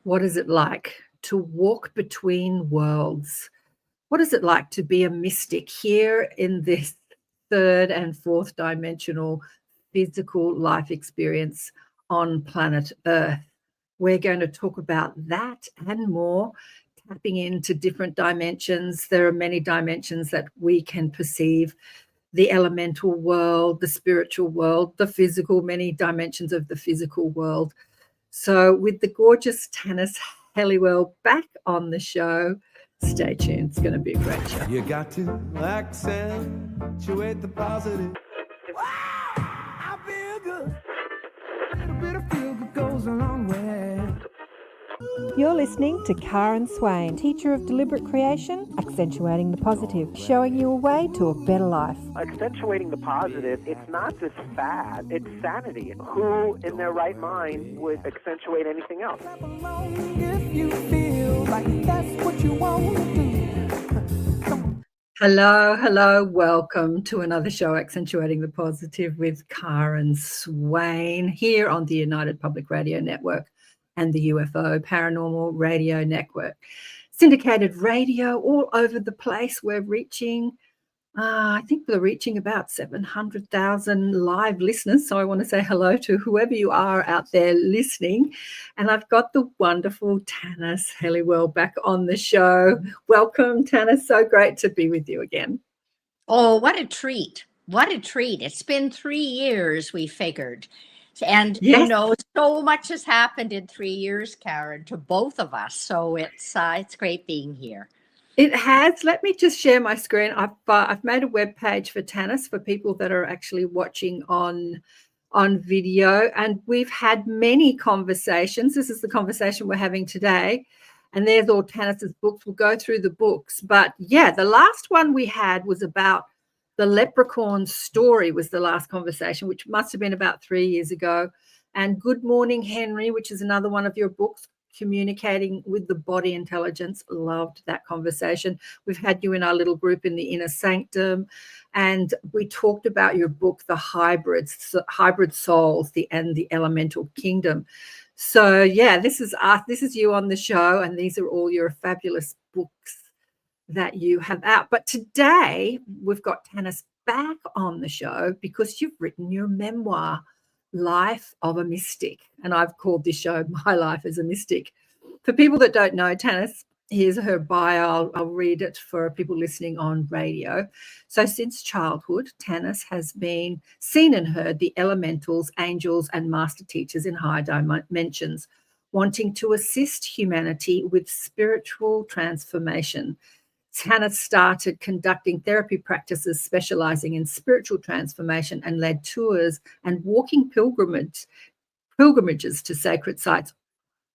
What is it like to walk between worlds? What is it like to be a mystic here in this third and fourth dimensional physical life experience on planet Earth? We're going to talk about that and more, tapping into different dimensions. There are many dimensions that we can perceive: the elemental world, the spiritual world, the physical, many dimensions of the physical world. So with the gorgeous Tanis Helliwell back on the show, stay tuned. It's going to be a great show. You got to accentuate the positive. Wow, I feel good. A little bit of feel good goes a long way. You're listening to Karen Swain, teacher of deliberate creation, accentuating the positive, showing you a way to a better life. Accentuating the positive, it's not just fad, it's sanity. Who in their right mind would accentuate anything else? If you feel like that's what you want to do. Hello. Welcome to another show, Accentuating the Positive with Karen Swain, here on the United Public Radio Network and the UFO Paranormal Radio Network. Syndicated radio all over the place. We're reaching, I think we're reaching about 700,000 live listeners. So I want to say hello to whoever you are out there listening. And I've got the wonderful Tanis Helliwell back on the show. Welcome, Tanis. So great to be with you again. Oh, what a treat. What a treat. It's been 3 years, we figured. And, Yes. you know, so much has happened in 3 years, Karen, to both of us. So it's great being here. It has. Let me just share my screen. I've made a web page for Tanis for people that are actually watching on video, and we've had many conversations. This is the conversation we're having today, and there's all Tanis's books. We'll go through the books, but yeah, the last one we had was about the leprechaun story. Was the last conversation, which must have been about 3 years ago. And Good Morning Henry, which is another one of your books, Communicating with the Body Intelligence. Loved that conversation. We've had you in our little group in the Inner Sanctum, and we talked about your book, The Hybrid Souls, and the Elemental Kingdom. So yeah, this is us. This is you on the show, and these are all your fabulous books that you have out. But today we've got Tanis back on the show because you've written your memoir, Life of a Mystic. And I've called this show My Life as a Mystic. For people that don't know Tanis, here's her bio. I'll read it for people listening on radio. So since childhood, Tanis has been seen and heard the elementals, angels, and master teachers in higher dimensions, wanting to assist humanity with spiritual transformation. Tanis started conducting therapy practices specialising in spiritual transformation and led tours and walking pilgrimages to sacred sites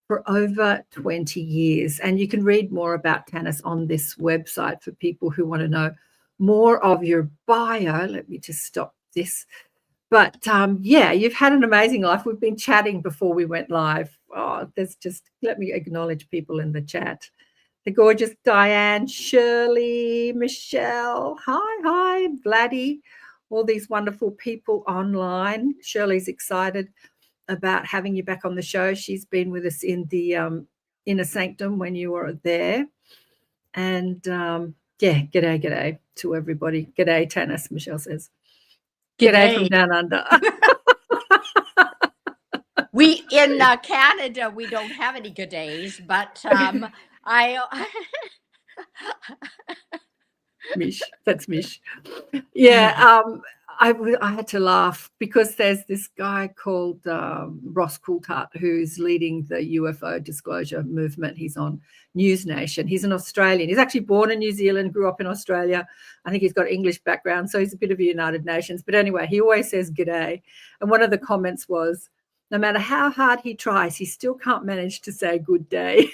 for over 20 years. And you can read more about Tanis on this website for people who want to know more of your bio. Let me just stop this. But yeah, you've had an amazing life. We've been chatting before we went live. Oh, let me acknowledge people in the chat. The gorgeous Diane, Shirley, Michelle, hi, Vladdy, all these wonderful people online. Shirley's excited about having you back on the show. She's been with us in the Inner Sanctum when you were there. And yeah, g'day to everybody. G'day, Tanis, Michelle says. G'day from down under. We in Canada, we don't have any good days, but Mish, that's Mish. Yeah, I had to laugh because there's this guy called Ross Coulthart who's leading the UFO disclosure movement. He's on News Nation. He's an Australian. He's actually born in New Zealand, grew up in Australia. I think he's got English background, so he's a bit of a United Nations. But anyway, he always says g'day. And one of the comments was, no matter how hard he tries, he still can't manage to say good day.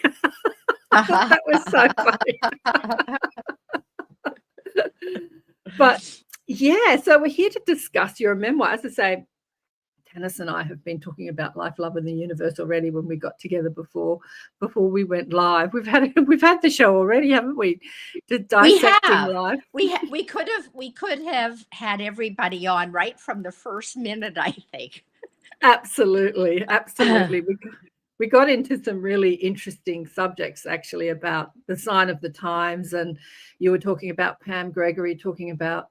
I thought that was so funny. But yeah, so we're here to discuss your memoir. As I say, Tanis and I have been talking about life, love, and the universe already when we got together before we went live. We've had the show already, haven't we? Dissecting life. We could have had everybody on right from the first minute, I think. Absolutely. we got into some really interesting subjects actually about the sign of the times, and you were talking about Pam Gregory talking about,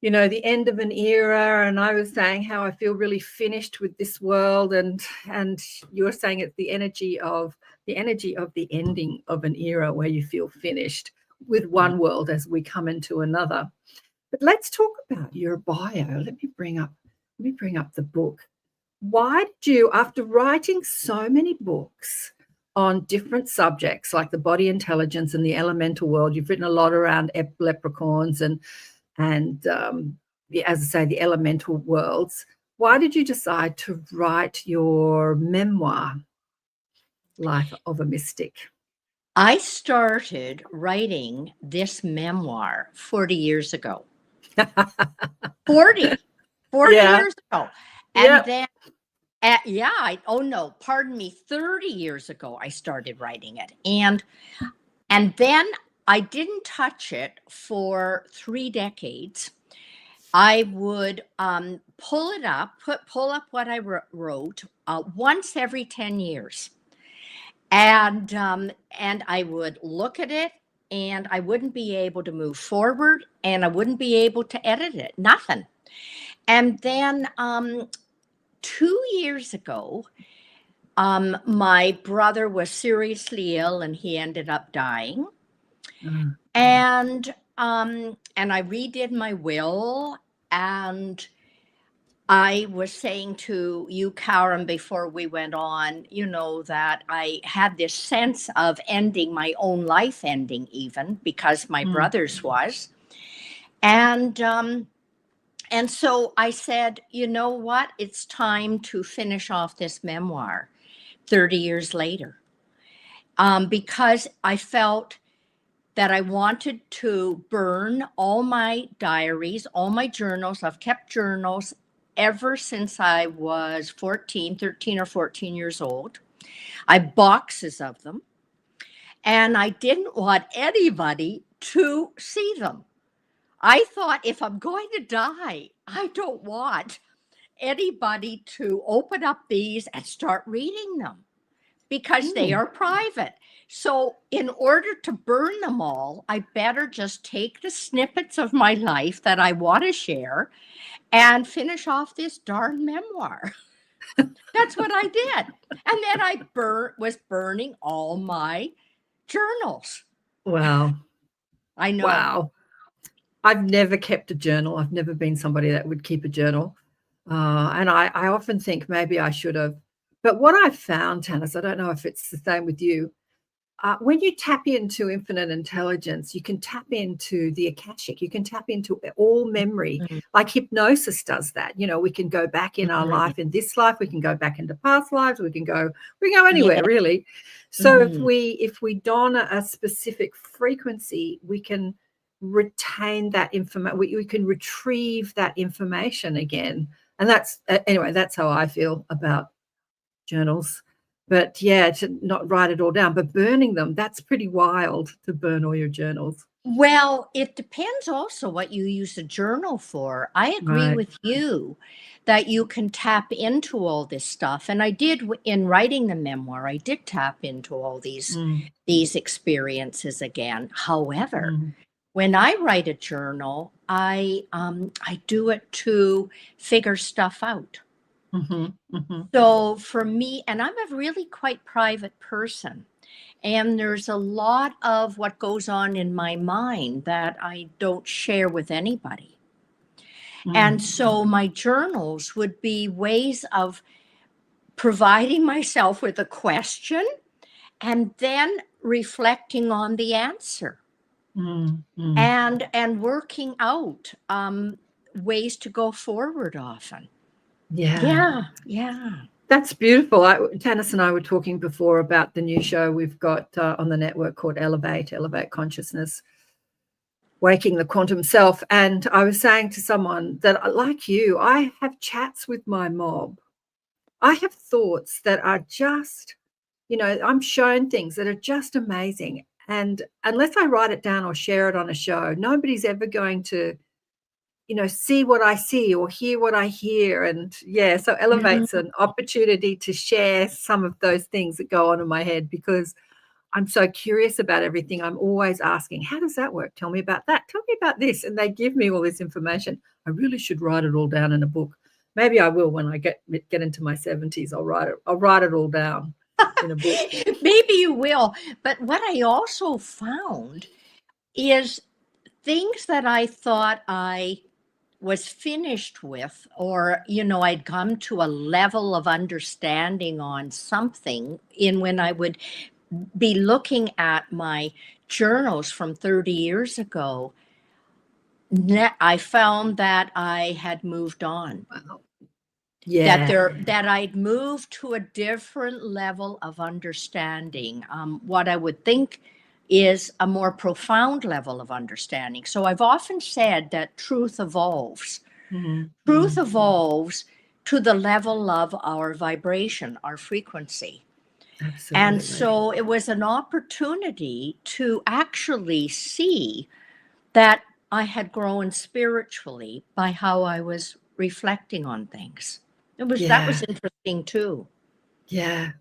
you know, the end of an era, and I was saying how I feel really finished with this world, and you were saying it's the energy of the ending of an era where you feel finished with one world as we come into another. But let's talk about your bio. Let me bring up the book. Why did you, after writing so many books on different subjects like the body intelligence and the elemental world, you've written a lot around leprechauns and as I say, the elemental worlds. Why did you decide to write your memoir, Life of a Mystic? I started writing this memoir 40 years ago. 40 Yeah. years ago. And then, 30 years ago, I started writing it. And then I didn't touch it for 3 decades. I would pull up what I wrote once every 10 years. And I would look at it, and I wouldn't be able to move forward, and I wouldn't be able to edit it, nothing. And then 2 years ago, my brother was seriously ill, and he ended up dying. Mm-hmm. And I redid my will, and I was saying to you, Karen, before we went on, you know, that I had this sense of ending my own life, even because my brother's was. And so I said, you know what? It's time to finish off this memoir 30 years later, because I felt that I wanted to burn all my diaries, all my journals. I've kept journals ever since I was 13 or 14 years old. I have boxes of them, and I didn't want anybody to see them. I thought, if I'm going to die, I don't want anybody to open up these and start reading them, because they are private. So in order to burn them all, I better just take the snippets of my life that I want to share and finish off this darn memoir. That's what I did. And then I was burning all my journals. Wow. I know. Wow. I've never kept a journal. I've never been somebody that would keep a journal. And I often think maybe I should have. But what I've found, Tanis, I don't know if it's the same with you, when you tap into infinite intelligence, you can tap into the Akashic, you can tap into all memory, like hypnosis does that. You know, we can go back in our life, in this life, we can go back into past lives, we can go anywhere, really. So if we don a specific frequency, we can retain that information, we can retrieve that information again. And that's how I feel about journals. But yeah, to not write it all down, but burning them, that's pretty wild, to burn all your journals. Well, it depends also what you use a journal for. I agree with you that you can tap into all this stuff. And I did, in writing the memoir, I did tap into all these experiences again. However, when I write a journal, I do it to figure stuff out. So for me, and I'm a really quite private person, and there's a lot of what goes on in my mind that I don't share with anybody. And so my journals would be ways of providing myself with a question and then reflecting on the answer and working out ways to go forward often. Yeah. That's beautiful. Tanis and I were talking before about the new show we've got on the network called Elevate Consciousness, Waking the Quantum Self. And I was saying to someone that, like you, I have chats with my mob. I have thoughts that are just, you know, I'm shown things that are just amazing. And unless I write it down or share it on a show, nobody's ever going to see what I see or hear what I hear. And so elevates an opportunity to share some of those things that go on in my head, because I'm so curious about everything. I'm always asking, how does that work? Tell me about that. Tell me about this. And they give me all this information. I really should write it all down in a book. Maybe I will when I get into my 70s. I'll write it all down in a book. Maybe you will. But what I also found is things that I thought I was finished with, or, I'd come to a level of understanding on something when I would be looking at my journals from 30 years ago, I found that I had moved on. Wow. Yeah. That I'd moved to a different level of understanding, what I would think is a more profound level of understanding. So I've often said that truth evolves. Truth evolves to the level of our vibration, our frequency. Absolutely. And so it was an opportunity to actually see that I had grown spiritually by how I was reflecting on things. That was interesting too. Yeah.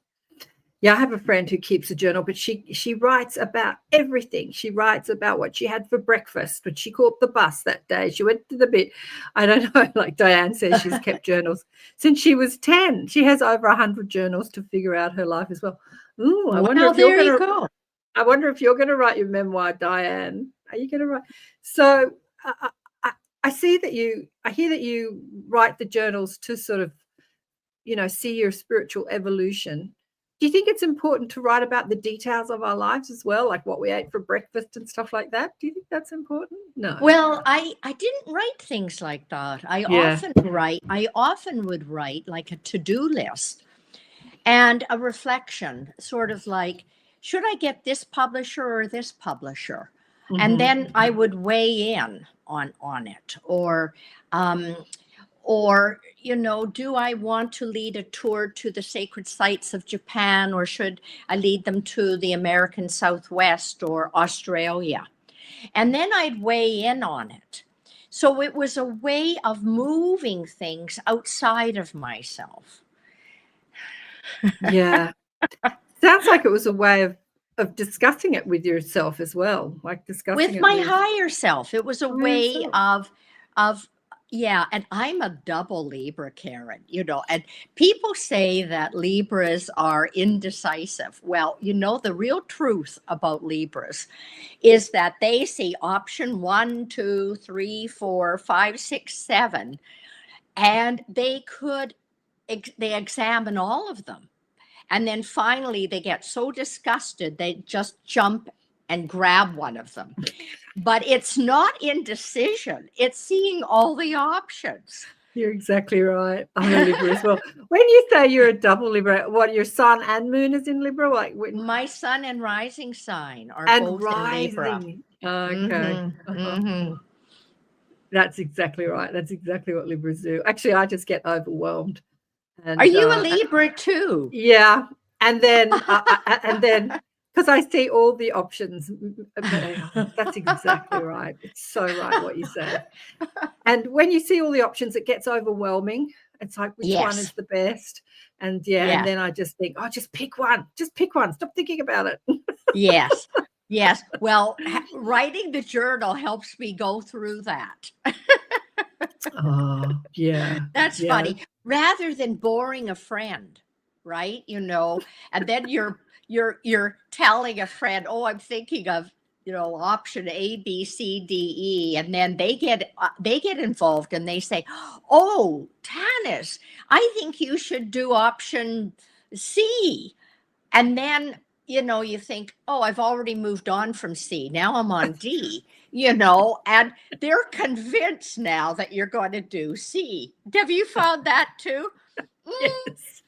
I have a friend who keeps a journal, but she writes about everything. She writes about what she had for breakfast, when she caught the bus that day. She went to the bit. I don't know, like Diane says, she's kept journals since she was 10. She has over 100 journals to figure out her life as well. Ooh, I wonder if you're going to write your memoir, Diane. Are you going to write? So I hear that you write the journals to sort of, see your spiritual evolution. Do you think it's important to write about the details of our lives as well, like what we ate for breakfast and stuff like that? Do you think that's important? No. Well, I didn't write things like that. I often would write like a to-do list and a reflection, sort of like, should I get this publisher or this publisher? And then I would weigh in on it, or do I want to lead a tour to the sacred sites of Japan, or should I lead them to the American Southwest or Australia? And then I'd weigh in on it. So it was a way of moving things outside of myself. Yeah. Sounds like it was a way of discussing it with yourself as well, like discussing with it my higher self. It was a way yourself. of and I'm a double Libra, Karen, and people say that Libras are indecisive. Well, the real truth about Libras is that they see option 1, 2, 3, 4, 5, 6, 7, and they examine all of them. And then finally they get so disgusted, they just jump and grab one of them. But it's not indecision. It's seeing all the options. You're exactly right. I'm a Libra as well. When you say you're a double Libra, what, your sun and moon is in Libra? Like my sun and rising sign are both in Libra. Okay. That's exactly right. That's exactly what Libras do. Actually, I just get overwhelmed. And, are you a Libra too? Yeah. And then because I see all the options. That's exactly right. It's so right what you said. And when you see all the options, it gets overwhelming. It's like, which one is the best? And and then I just think, just pick one. Just pick one. Stop thinking about it. Yes. Well, writing the journal helps me go through that. Oh, yeah. That's funny. Rather than boring a friend, right? And then you're telling a friend, I'm thinking of, option A, B, C, D, E. And then they get involved and they say, Tanis, I think you should do option C. And then, you think, I've already moved on from C. Now I'm on D, and they're convinced now that you're going to do C. Have you found that too? Yes.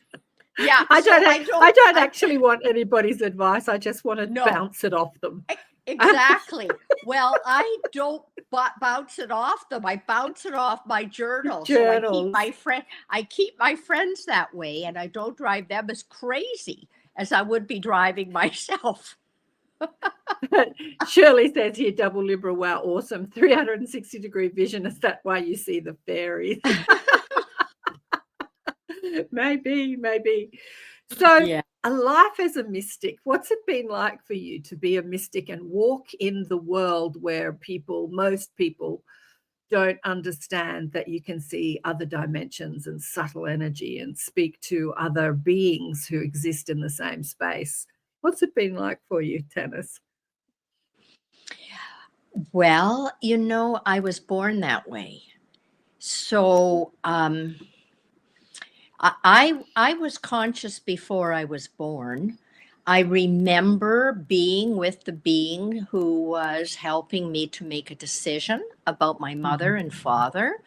Yeah. I don't actually want anybody's advice. I just want to bounce it off them. Exactly. Well, I don't bounce it off them. I bounce it off my journal. So I keep my friends that way, and I don't drive them as crazy as I would be driving myself. Shirley says here, double Libra, wow, awesome. 360-degree vision. Is that why you see the fairies? Maybe. So Yeah. a life as a mystic, what's it been like for you to be a mystic and walk in the world where most people don't understand that you can see other dimensions and subtle energy and speak to other beings who exist in the same space? What's it been like for you, Tanis? Well, I was born that way. So I was conscious before I was born. I remember being with the being who was helping me to make a decision about my mother and father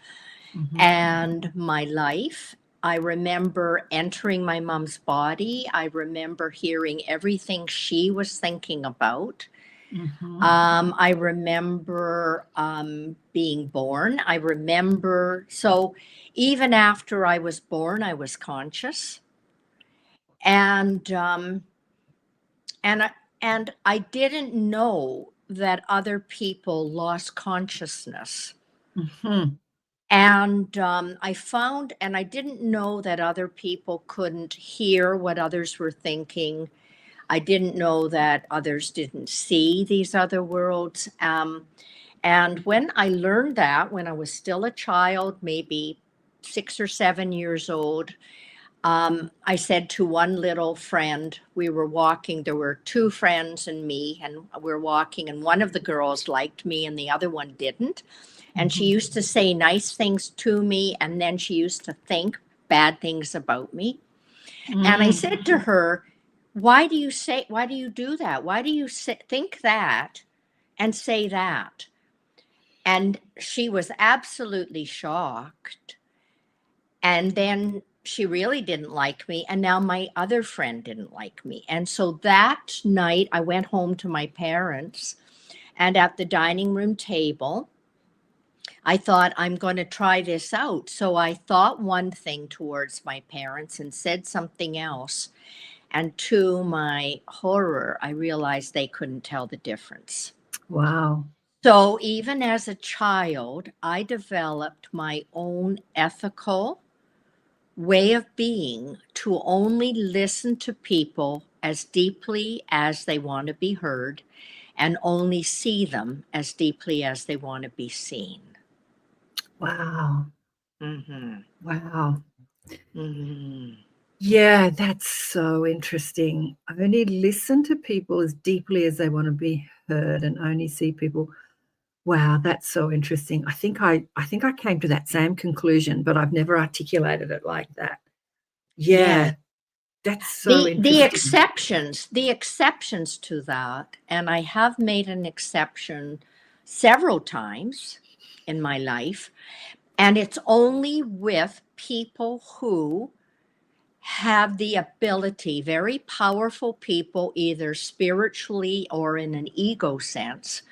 and my life. I remember entering my mom's body. I remember hearing everything she was thinking about. I remember being born. I remember, so even after I was born, I was conscious, and and I, and I didn't know that other people lost consciousness. And and I didn't know that other people couldn't hear what others were thinking. I didn't know that others didn't see these other worlds. And when I learned that, when I was still a child, maybe 6 or 7 years old, I said to one little friend, we were walking, there were two friends and me, and we're walking, and one of the girls liked me and the other one didn't. And she used to say nice things to me, and then she used to think bad things about me. And I said to her, why do you do that? Why do you think that and say that? And she was absolutely shocked. And then she really didn't like me. And now my other friend didn't like me. And so that night I went home to my parents, and at the dining room table, I thought, I'm going to try this out. So I thought one thing towards my parents and said something else. And to my horror, I realized they couldn't tell the difference. Wow. So even as a child, I developed my own ethical way of being to only listen to people as deeply as they want to be heard, and only see them as deeply as they want to be seen. Wow. Wow. Yeah, that's so interesting. Only listen to people as deeply as they want to be heard, and only see people. Wow, that's so interesting. I think I came to that same conclusion, but I've never articulated it like that. Yeah. That's so interesting. The exceptions to that, and I have made an exception several times in my life, and it's only with people who have the ability, very powerful people, either spiritually or in an ego sense,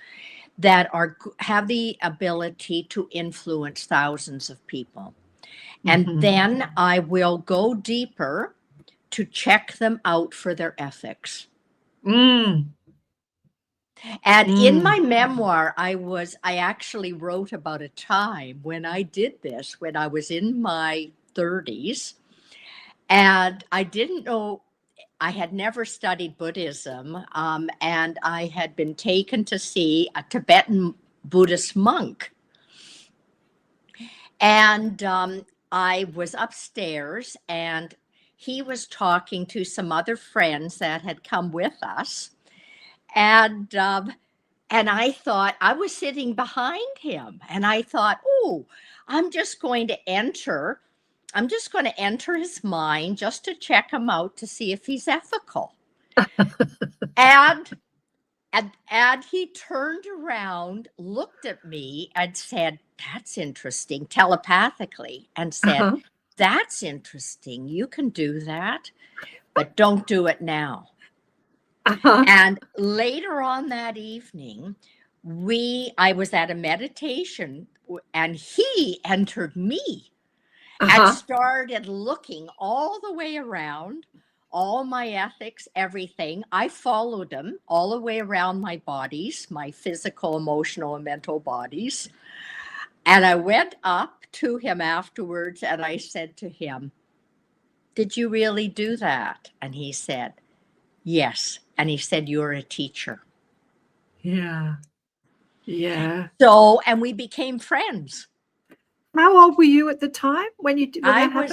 that have the ability to influence thousands of people. And then I will go deeper to check them out for their ethics. And in my memoir, I actually wrote about a time when I did this, when I was in my 30s, and I didn't know, I had never studied Buddhism, and I had been taken to see a Tibetan Buddhist monk. And I was upstairs, and he was talking to some other friends that had come with us. And I thought, I was sitting behind him, and I thought, oh, I'm just going to enter his mind just to check him out to see if he's ethical. and he turned around, looked at me, and said, that's interesting, telepathically, and said, that's interesting. You can do that, but don't do it now. And later on that evening, I was at a meditation, and he entered me and started looking all the way around, all my ethics, everything. I followed him all the way around my bodies, my physical, emotional, and mental bodies. And I went up to him afterwards and I said to him, "Did you really do that?" And he said, "Yes." And he said, "You're a teacher." Yeah. Yeah. So, and we became friends. How old were you at the time when that was happened?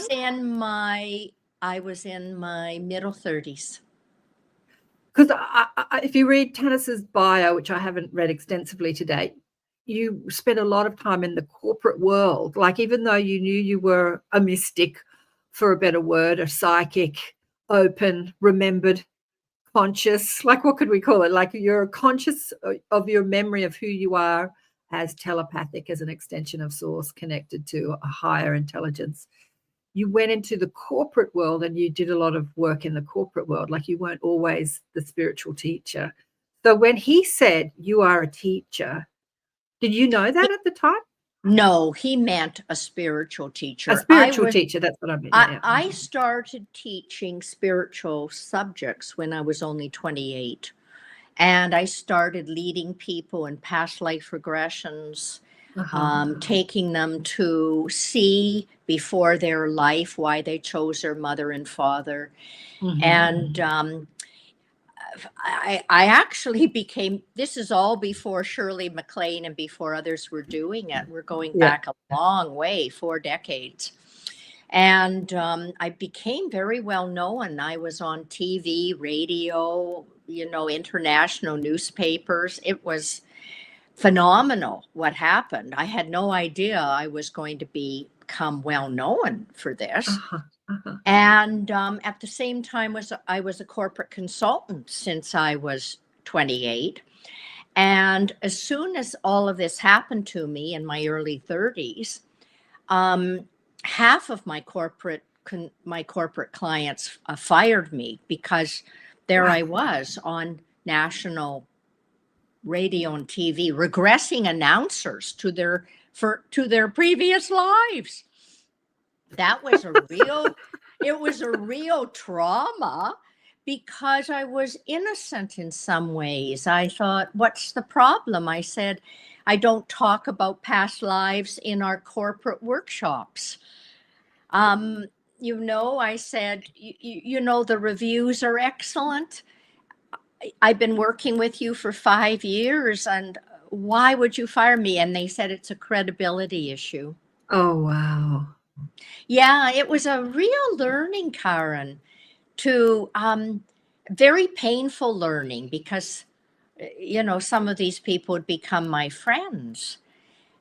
I was in my middle 30s. Because if you read Tanis's bio, which I haven't read extensively today, you spent a lot of time in the corporate world. Like, even though you knew you were a mystic, for a better word, a psychic, open, remembered, conscious, like, what could we call it? Like, you're conscious of your memory of who you are as telepathic, as an extension of source connected to a higher intelligence. You went into the corporate world and you did a lot of work in the corporate world. Like, you weren't always the spiritual teacher. So when he said you are a teacher, did you know that at the time? No, he meant a spiritual teacher. A spiritual teacher, that's what I meant. Yeah. I started teaching spiritual subjects when I was only 28. And I started leading people in past life regressions, taking them to see before their life why they chose their mother and father. And I actually became, this is all before Shirley MacLaine and before others were doing it. We're going back a long way, 4 decades. And I became very well known. I was on TV, radio, international newspapers. It was phenomenal what happened. I had no idea I was going to become well known for this. And at the same time, I was a corporate consultant since I was 28. And as soon as all of this happened to me in my early 30s, half of my corporate clients fired me because there I was on national radio and TV, regressing announcers to their previous lives. That was it was a real trauma, because I was innocent in some ways. I thought, what's the problem? I said, I don't talk about past lives in our corporate workshops. I said, the reviews are excellent. I've been working with you for 5 years, and why would you fire me? And they said, it's a credibility issue. Oh, wow. Yeah, it was a real learning, Karen, to very painful learning, because, some of these people would become my friends.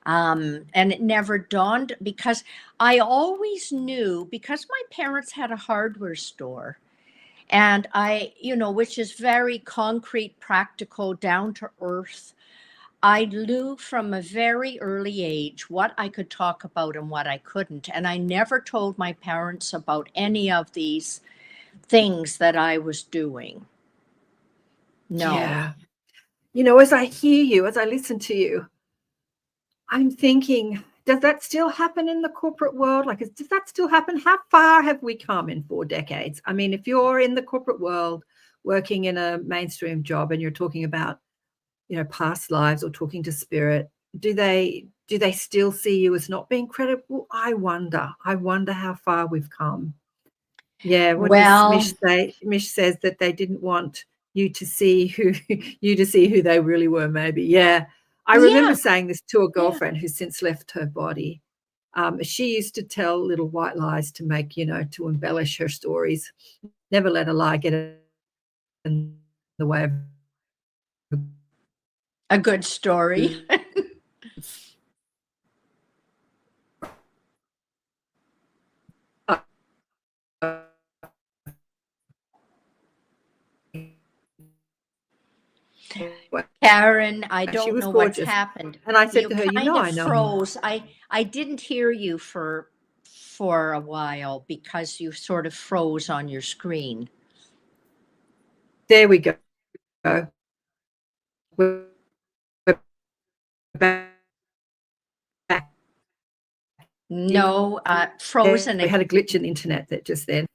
And it never dawned, because I always knew, because my parents had a hardware store, and which is very concrete, practical, down to earth. I knew from a very early age what I could talk about and what I couldn't. And I never told my parents about any of these things that I was doing. No. Yeah. As I hear you, as I listen to you, I'm thinking, does that still happen in the corporate world? Like, does that still happen? How far have we come in 4 decades? I mean, if you're in the corporate world working in a mainstream job and you're talking about, past lives or talking to spirit, do they still see you as not being credible? I wonder how far we've come. Yeah. What does Mish say? Mish says that they didn't want you to see who they really were, maybe. Yeah. I remember saying this to a girlfriend who's since left her body. She used to tell little white lies to make, to embellish her stories. Never let a lie get in the way of a good story. Karen, I don't know what's happened. And I said to her, I know. Froze. I didn't hear you for a while, because you sort of froze on your screen. There we go. We're back. No, frozen. We had a glitch in the internet that just then.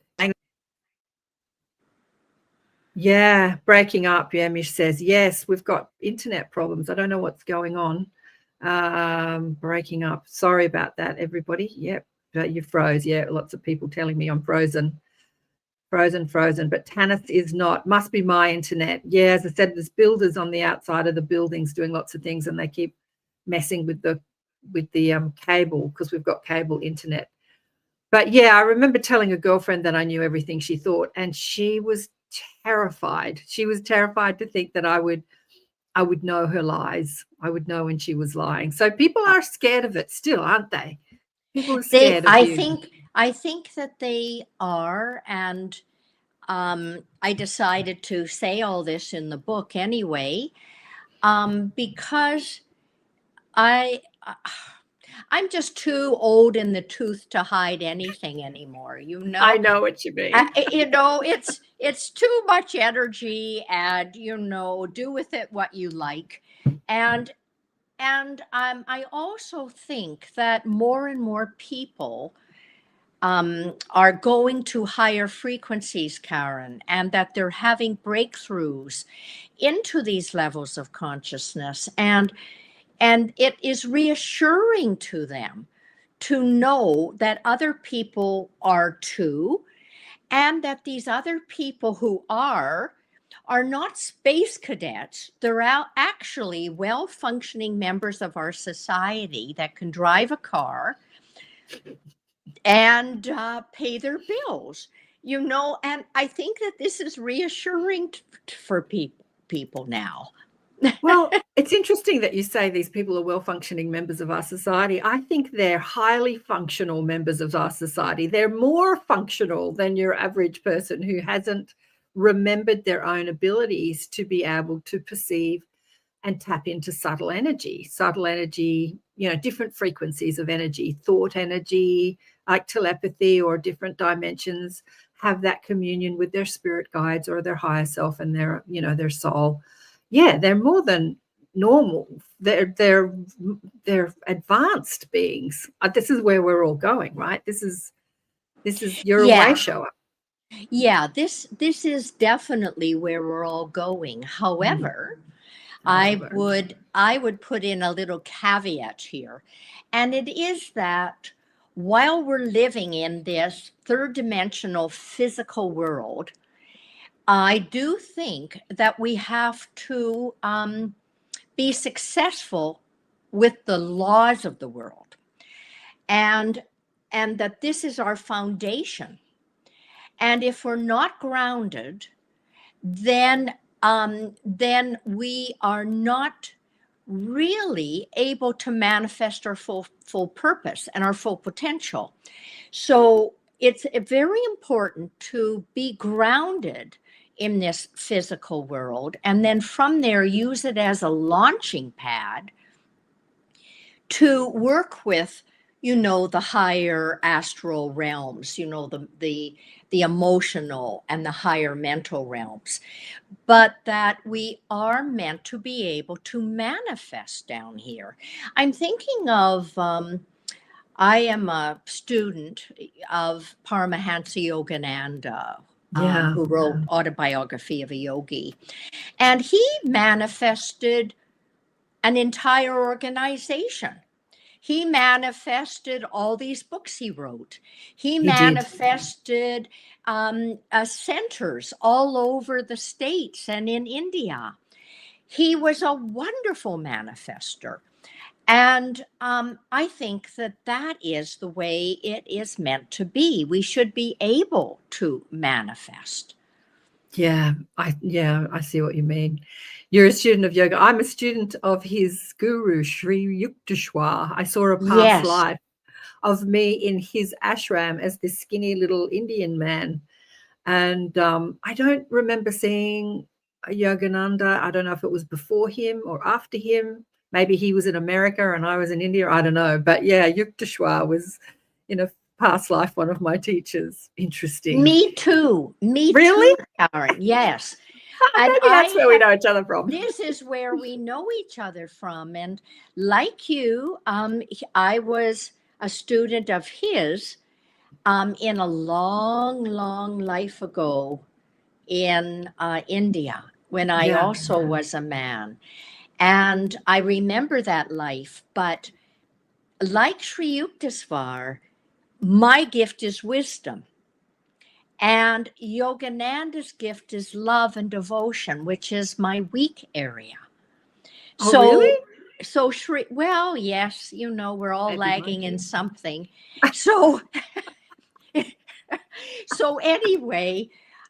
Yeah, breaking up. Yeah, Mish says, yes, we've got internet problems. I don't know what's going on. Breaking up. Sorry about that, everybody. Yep, you froze. Yeah, lots of people telling me I'm frozen. Frozen. But Tanis is not. Must be my internet. Yeah, as I said, there's builders on the outside of the buildings doing lots of things, and they keep messing with the cable, because we've got cable internet. But yeah, I remember telling a girlfriend that I knew everything she thought, and she was terrified. She was terrified to think that I would know her lies. I would know when she was lying. So people are scared of it still, aren't they? People are scared of you. I think that they are, and I decided to say all this in the book anyway, because I'm just too old in the tooth to hide anything anymore. I know what you mean. It's too much energy, and do with it what you like, and I also think that more and more people are going to higher frequencies, Karen, and that they're having breakthroughs into these levels of consciousness, and it is reassuring to them to know that other people are too, and that these other people who are not space cadets. They're actually well-functioning members of our society that can drive a car and pay their bills, and I think that this is reassuring for people now. Well, it's interesting that you say these people are well-functioning members of our society. I think they're highly functional members of our society. They're more functional than your average person who hasn't remembered their own abilities to be able to perceive and tap into subtle energy, different frequencies of energy, thought energy, like telepathy, or different dimensions, have that communion with their spirit guides or their higher self and their soul. Yeah, they're more than normal. They're advanced beings. This is where we're all going, right? This is your way show up. Yeah, this is definitely where we're all going. However, I would put in a little caveat here, and it is that while we're living in this third dimensional physical world, I do think that we have to be successful with the laws of the world, and that this is our foundation. And if we're not grounded, then we are not really able to manifest our full purpose and our full potential. So it's very important to be grounded in this physical world, and then from there use it as a launching pad to work with the higher astral realms, the emotional and the higher mental realms, but that we are meant to be able to manifest down here. I'm thinking of I am a student of Paramahansa Yogananda, who wrote Autobiography of a Yogi. And he manifested an entire organization. He manifested all these books he wrote. He manifested centers all over the States and in India. He was a wonderful manifester. And I think that is the way it is meant to be. We should be able to manifest. Yeah, I see what you mean. You're a student of yoga. I'm a student of his guru, Sri Yukteswar. I saw a past life of me in his ashram as this skinny little Indian man. And I don't remember seeing Yogananda. I don't know if it was before him or after him. Maybe he was in America and I was in India. I don't know. But yeah, Yukteswar was in a past life one of my teachers. Interesting. Me too. Really? Too, Karen. Yes. Maybe that's where we know each other from. This is where we know each other from. And like you, I was a student of his in a long, long life ago in India when I Yeah. also was a man. And I remember that life. But like Sri Yukteswar, my gift is wisdom. And Yogananda's gift is love and devotion, which is my weak area. Oh, really? So Shri, well, yes, you know, we're all Maybe lagging mine in too. something. So, so anyway,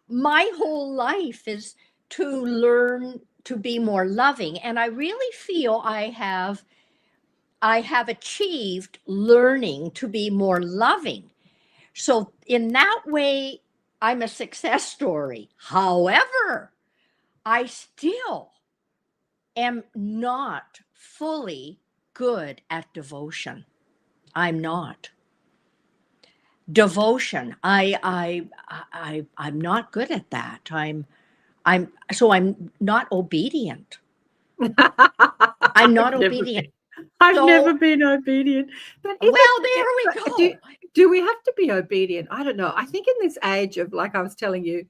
my whole life is to learn to be more loving. And I really feel I have achieved learning to be more loving. So in that way, I'm a success story. However, I still am not fully good at devotion. I'm not. Devotion. I'm not good at that. I'm not obedient. I'm not obedient. I've never So, been obedient. But well, there we go. do we have to be obedient? I don't know. I think in this age of, like I was telling you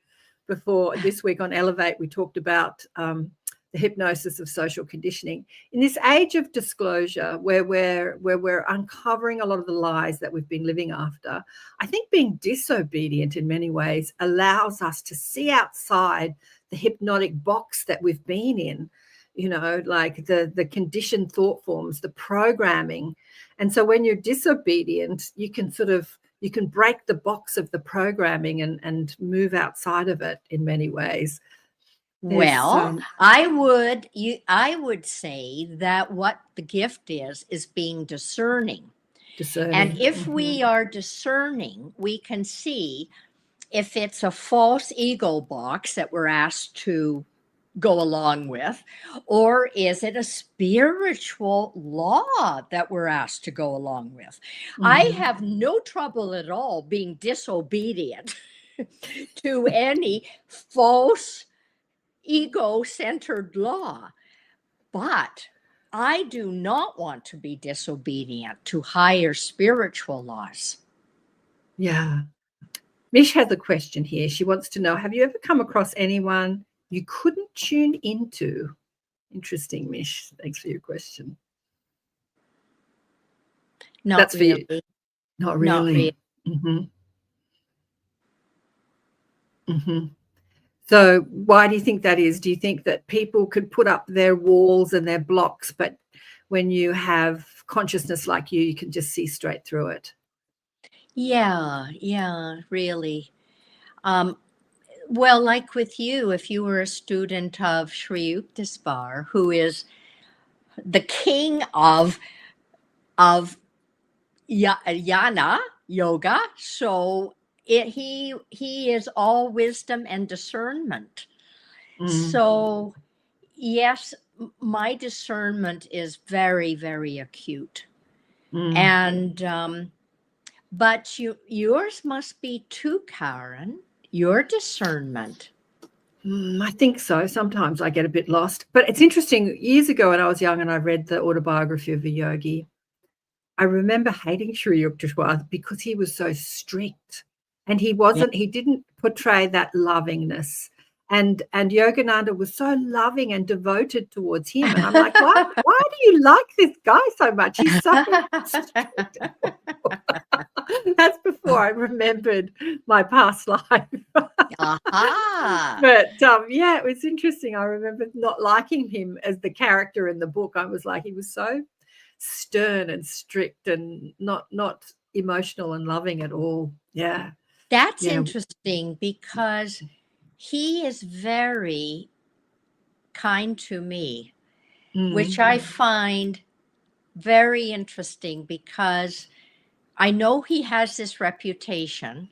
before, this week on Elevate, we talked about the hypnosis of social conditioning. In this age of disclosure, where we're uncovering a lot of the lies that we've been living after, I think being disobedient in many ways allows us to see outside the hypnotic box that we've been in, you know, like the conditioned thought forms, the programming. And so when you're disobedient, you can break the box of the programming and move outside of it in many ways. Well, I would say that what the gift is being discerning. And if we are discerning, we can see if it's a false ego box that we're asked to go along with, or is it a spiritual law that we're asked to go along with? I have no trouble at all being disobedient to any false ego-centered law, but I do not want to be disobedient to higher spiritual laws. Yeah. Mish has a question here. She wants to know, have you ever come across anyone you couldn't tune into? Interesting, Mish. Thanks for your question. Not really. For you. Not really. So why do you think that is? Do you think that people could put up their walls and their blocks, but when you have consciousness like you can just see straight through it? Yeah, really. Well, like with you, if you were a student of Sri Yukteswar, who is the king of Jnana yoga, so he is all wisdom and discernment. So yes, my discernment is very, very acute. And but yours must be too, Karen. Your discernment. I think so. Sometimes I get a bit lost. But it's interesting. Years ago when I was young and I read the autobiography of a yogi, I remember hating Sri Yukteswar because he was so strict and he didn't portray that lovingness. And Yogananda was so loving and devoted towards him. And I'm like, why do you like this guy so much? He's so strict. That's before I remembered my past life. But yeah, it was interesting. I remember not liking him as the character in the book. I was like, he was so stern and strict and not emotional and loving at all. Yeah. That's interesting because he is very kind to me, which I find very interesting because I know he has this reputation,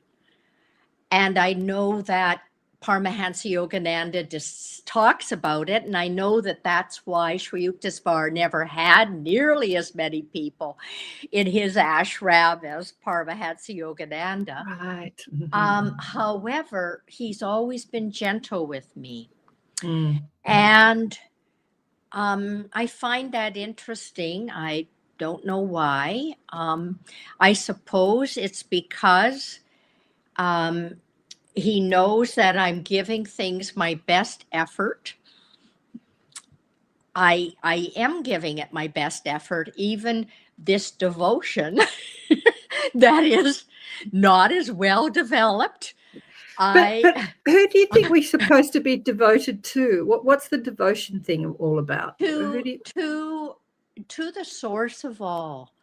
and I know that Paramahansa Yogananda just talks about it, and I know that that's why Sri Yukteswar never had nearly as many people in his ashram as Paramahansa Yogananda. Right. However, he's always been gentle with me. And I find that interesting. I don't know why. I suppose it's because He knows that I'm giving things my best effort. I am giving it my best effort, even this devotion that is not as well developed. But who do you think we're supposed to be devoted to? What's the devotion thing all about? Who do you, to the source of all,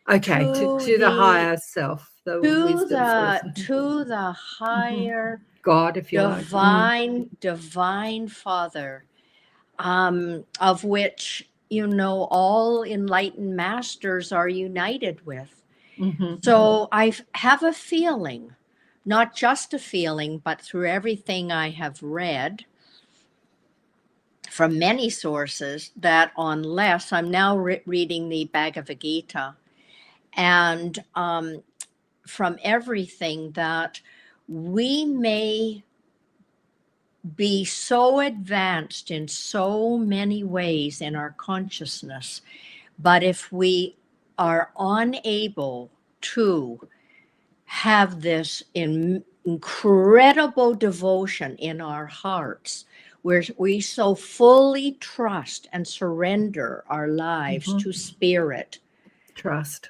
okay, to the higher self, the wisdom source. to the higher God, if you like. divine Father, of which all enlightened masters are united with. So I have a feeling, not just a feeling, but through everything I have read from many sources, that unless I'm now reading the Bhagavad Gita, and from everything, that we may be so advanced in so many ways in our consciousness, but if we are unable to have this incredible devotion in our hearts, where we so fully trust and surrender our lives to spirit, Trust.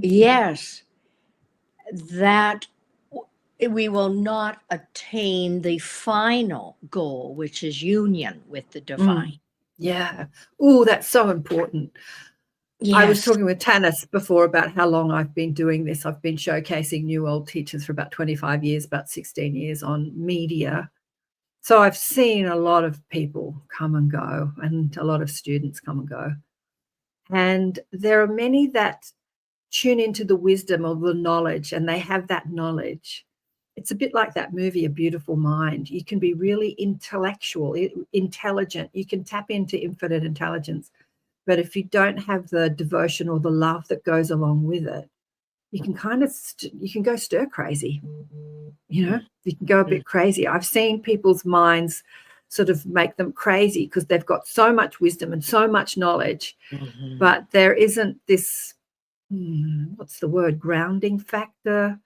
yes, that we will not attain the final goal, which is union with the divine. Yeah. Oh, that's so important. Yes. I was talking with Tanis before about how long I've been doing this. I've been showcasing new old teachers for about 25 years, about 16 years on media. So I've seen a lot of people come and go, and a lot of students come and go. And there are many that tune into the wisdom or the knowledge, and they have that knowledge. It's a bit like that movie, A Beautiful Mind. You can be really intellectual, intelligent. You can tap into infinite intelligence. But if you don't have the devotion or the love that goes along with it, you can kind of, you can go stir crazy. You can go a bit crazy. I've seen people's minds sort of make them crazy because they've got so much wisdom and so much knowledge, but there isn't this, what's the word, grounding factor,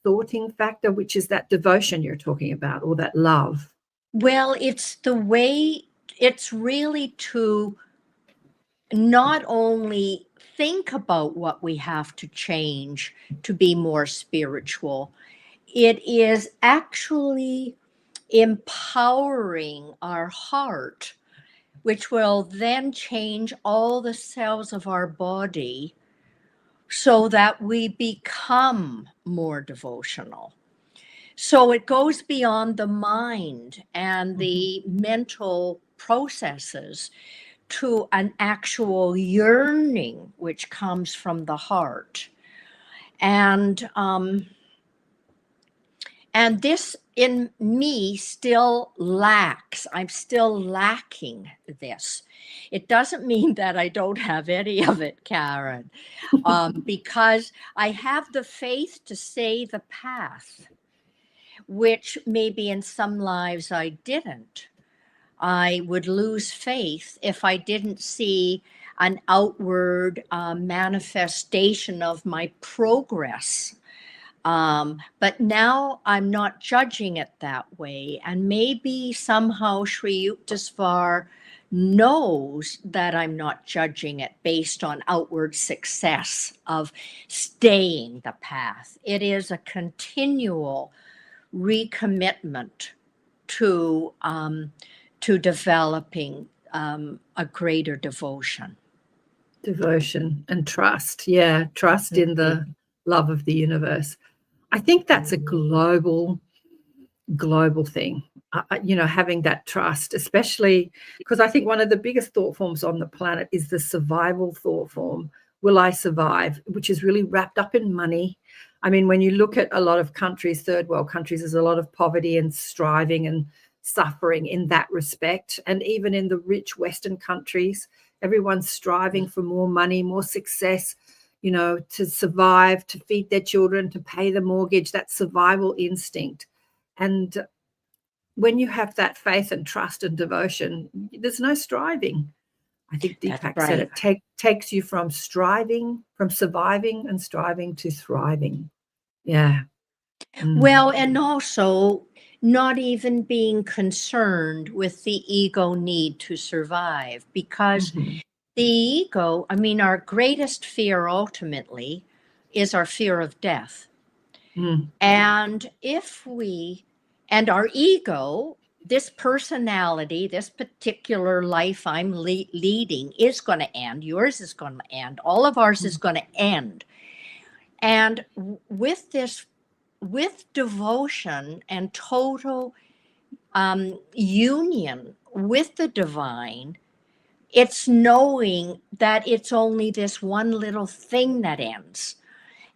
thoughting factor, which is that devotion you're talking about, or that love. Well, it's really to not only think about what we have to change to be more spiritual, it is actually empowering our heart, which will then change all the cells of our body so that we become more devotional. So it goes beyond the mind and the mental processes to an actual yearning which comes from the heart. And this in me still lacks. I'm still lacking this. It doesn't mean that I don't have any of it, Karen, because I have the faith to say the path, which maybe in some lives I didn't. I would lose faith if I didn't see an outward manifestation of my progress. But now I'm not judging it that way. And maybe somehow Sri Yukteswar knows that I'm not judging it based on outward success of staying the path. It is a continual recommitment to developing a greater devotion. Devotion and trust. Yeah, trust in the love of the universe. I think that's a global thing, having that trust, especially because I think one of the biggest thought forms on the planet is the survival thought form. Will I survive? Which is really wrapped up in money. I mean, when you look at a lot of countries, third world countries, there's a lot of poverty and striving and suffering in that respect. And even in the rich Western countries, everyone's striving for more money, more success, to survive, to feed their children, to pay the mortgage, that survival instinct. And when you have that faith and trust and devotion, there's no striving. I think Deepak said it takes you from surviving and striving to thriving. Yeah. Well, and also not even being concerned with the ego need to survive, because Mhm. the ego, I mean, our greatest fear ultimately is our fear of death. Mm. And and our ego, this personality, this particular life I'm leading is going to end. Yours is going to end. All of ours is going to end. And with devotion and total union with the divine, it's knowing that it's only this one little thing that ends.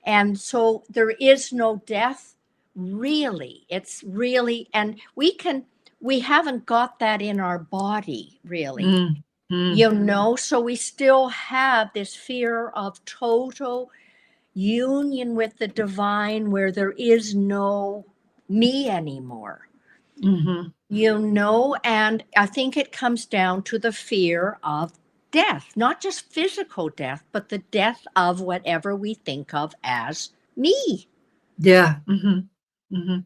And so there is no death, really. It's really, and we haven't got that in our body, really. Mm. Mm. So we still have this fear of total union with the divine where there is no me anymore. Mhm. And I think it comes down to the fear of death, not just physical death, but the death of whatever we think of as me. Yeah. Mhm. Mhm. Who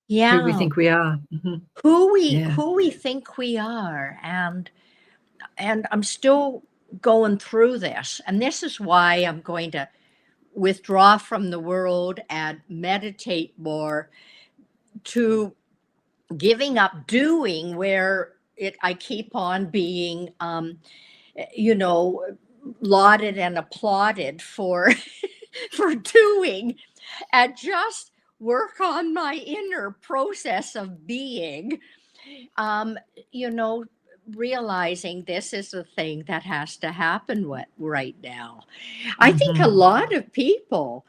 we Yeah, think we are. Mhm. Yeah. who we think we are, and I'm still going through this, and this is why I'm going to withdraw from the world and meditate more, to giving up doing where I keep on being you know lauded and applauded for for doing, and just work on my inner process of being, um you know realizing this is a thing that has to happen right now. I think a Mhm. lot of people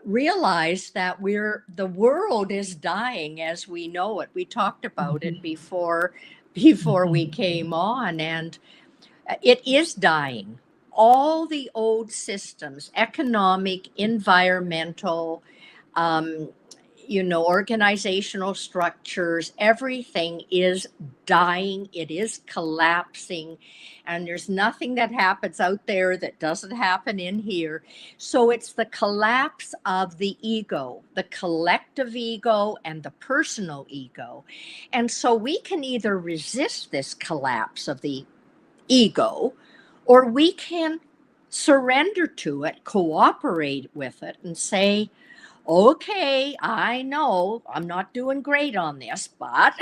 realize that the world is dying as we know it. We talked about it Mhm. before we Mhm. came on, and it is dying. All the old systems, economic, environmental, um, organizational structures, everything is dying. It is collapsing. And there's nothing that happens out there that doesn't happen in here. So it's the collapse of the ego, the collective ego and the personal ego. And so we can either resist this collapse of the ego, or we can surrender to it, cooperate with it, and say, okay, I know I'm not doing great on this, but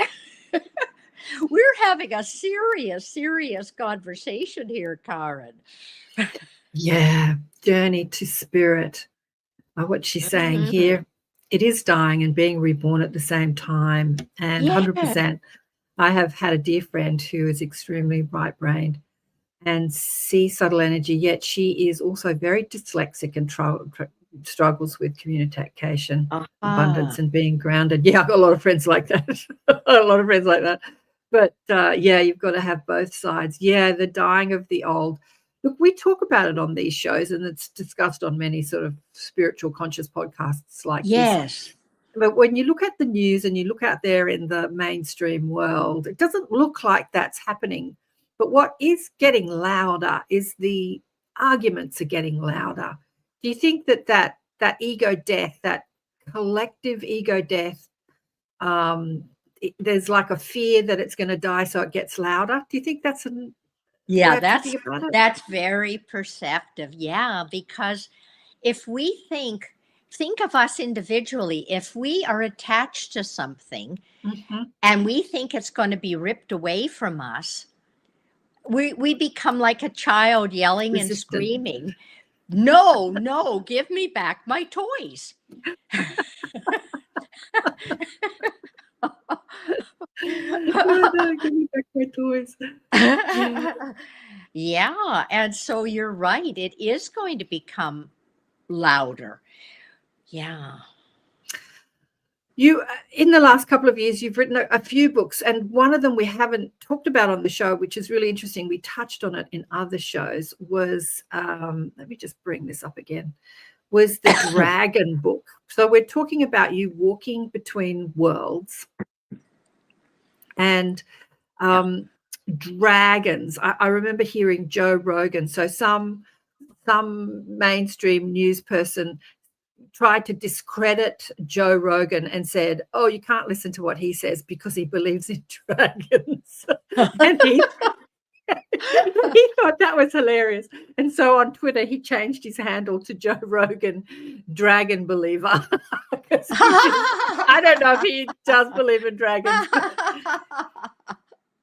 we're having a serious conversation here, Karen. Yeah. Journey to spirit. What she's saying Mhm. here, it is dying and being reborn at the same time. And Yeah. 100%. I have had a dear friend who is extremely right-brained and sees subtle energy, yet she is also very dyslexic and struggles with communication, Uh-huh. abundance, and being grounded. Yeah, I've got a lot of friends like that. A lot of friends like that. But yeah, you've got to have both sides. Yeah, the dying of the old. Look, we talk about it on these shows, and it's discussed on many sort of spiritual conscious podcasts like this. Yes. But when you look at the news and you look out there in the mainstream world, it doesn't look like that's happening. But what is getting louder is the arguments are getting louder. Do you think that ego death, that collective ego death, there's like a fear that it's going to die, so it gets louder? Do you think that's a Yeah, way of thinking about it? that's very perceptive. Yeah, because if we think of us individually, if we are attached to something Mhm. and we think it's going to be ripped away from us, we become like a child yelling and Resistant. screaming, no, no, give me back my toys. Oh, no, give me back my toys. Yeah. Yeah, and so you're right, it is going to become louder. Yeah. You, in the last couple of years, you've written a few books, and one of them we haven't talked about on the show, which is really interesting. We touched on it in other shows. Was let me just bring this up again. Was the Dragon book? So we're talking about you walking between worlds and Yeah. dragons. I remember hearing Joe Rogan. So some mainstream news person tried to discredit Joe Rogan and said, oh, you can't listen to what he says because he believes in dragons. And he thought that was hilarious. And so on Twitter, he changed his handle to Joe Rogan Dragon Believer. I don't know if he does believe in dragons.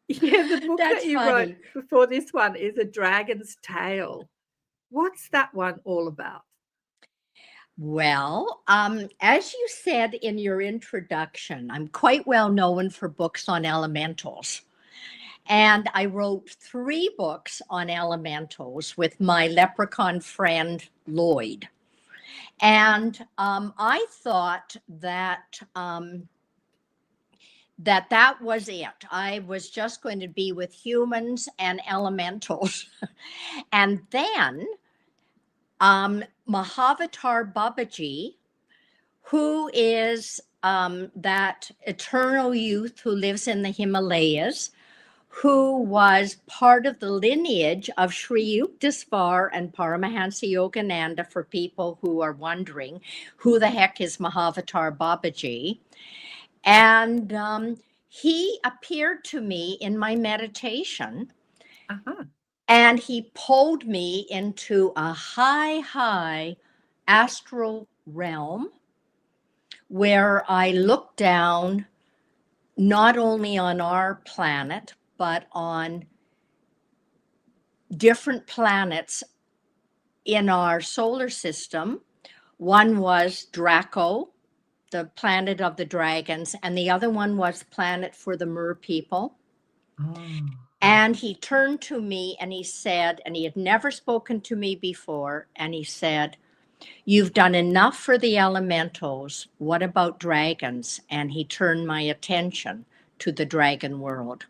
Yeah, the book That's that you funny. wrote before this one is A Dragon's Tale. What's that one all about? Well, as you said in your introduction, I'm quite well known for books on elementals. And I wrote 3 books on elementals with my leprechaun friend, Lloyd. And I thought that that was it. I was just going to be with humans and elementals. And then Mahavatar Babaji, who is that eternal youth who lives in the Himalayas, who was part of the lineage of Sri Yukteswar and Paramahansa Yogananda, for people who are wondering who the heck is Mahavatar Babaji. And he appeared to me in my meditation. And he pulled me into a high astral realm where I looked down not only on our planet, but on different planets in our solar system. One was Draco, the planet of the dragons, and the other one was the planet for the Mer people. And he turned to me and he said, and he had never spoken to me before, and he said, you've done enough for the elementals. What about dragons? And he turned my attention to the dragon world.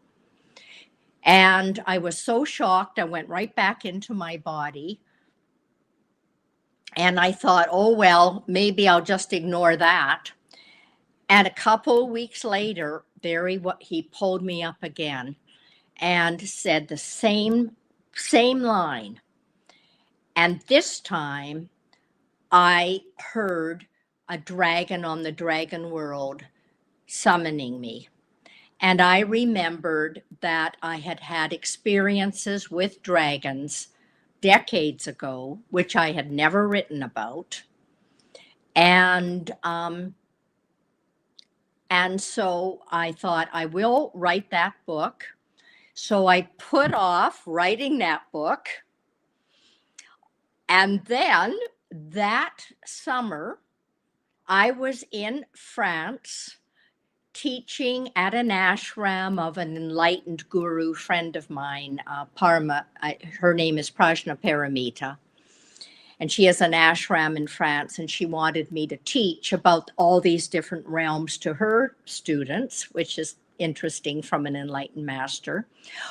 And I was so shocked, I went right back into my body. And I thought, oh, well, maybe I'll just ignore that. And a couple of weeks later, he pulled me up again and said the same line. And this time I heard a dragon on the dragon world summoning me. And I remembered that I had had experiences with dragons decades ago, which I had never written about. And so I thought, I will write that book. So I put off writing that book. And then that summer, I was in France teaching at an ashram of an enlightened guru friend of mine, her name is Prajna Paramita. And she has an ashram in France, and she wanted me to teach about all these different realms to her students, which is interesting from an enlightened master,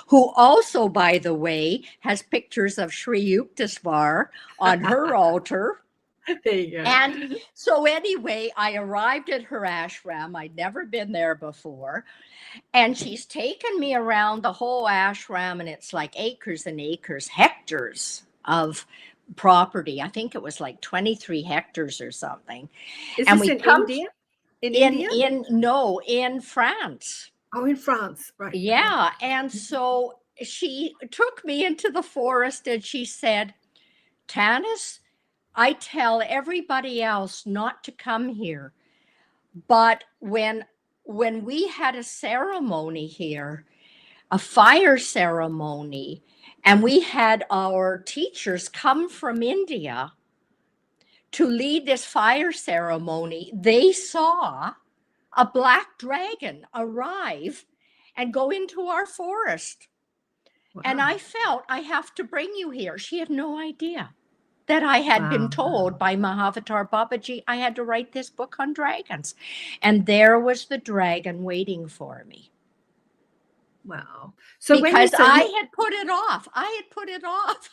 who also, by the way, has pictures of Sri Yukteswar on her altar. There you go. And so anyway, I arrived at her ashram. I'd never been there before. And she's taken me around the whole ashram, and it's like acres and acres, hectares of property. I think it was like 23 hectares or something. Is and this we in come India? In India? In France. Oh, in France, right. Yeah. And so she took me into the forest and she said, Tanis, I tell everybody else not to come here. But when we had a ceremony here, a fire ceremony, and we had our teachers come from India to lead this fire ceremony, they saw a black dragon arrive and go into our forest. Wow. And I felt, I have to bring you here. She had no idea that I had been told by Mahavatar Babaji I had to write this book on dragons. And there was the dragon waiting for me. Wow. So because I had put it off.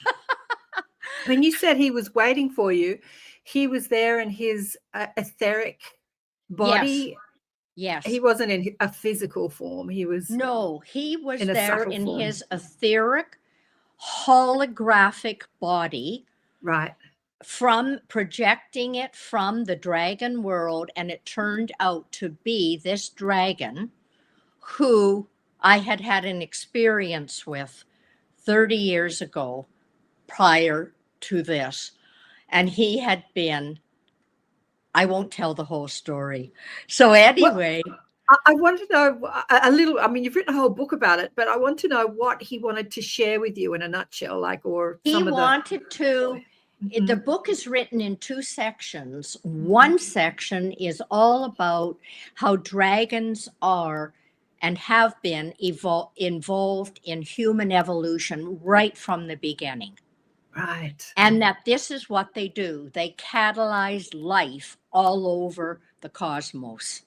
When you said he was waiting for you, he was there in his etheric body. Yes. He wasn't in a physical form. He was there in form. His etheric holographic body. Right. from projecting it from the dragon world, and it turned out to be this dragon who I had had an experience with 30 years ago prior to this. And he had been, I won't tell the whole story. So anyway. I want to know a little, I mean, you've written a whole book about it, but I want to know what he wanted to share with you in a nutshell, like, or he some of wanted to, the book is written in 2 sections. One section is all about how dragons are and have been involved in human evolution right from the beginning. Right. And that this is what they do. They catalyze life all over the cosmos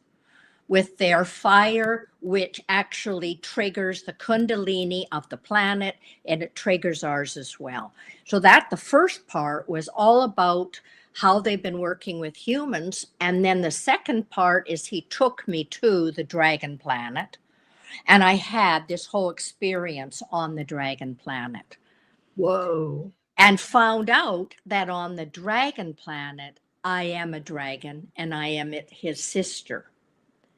with their fire, which actually triggers the kundalini of the planet, and it triggers ours as well. So that the first part was all about how they've been working with humans. And then the second part is he took me to the dragon planet, and I had this whole experience on the dragon planet. Whoa. And found out that on the dragon planet, I am a dragon and I am his sister.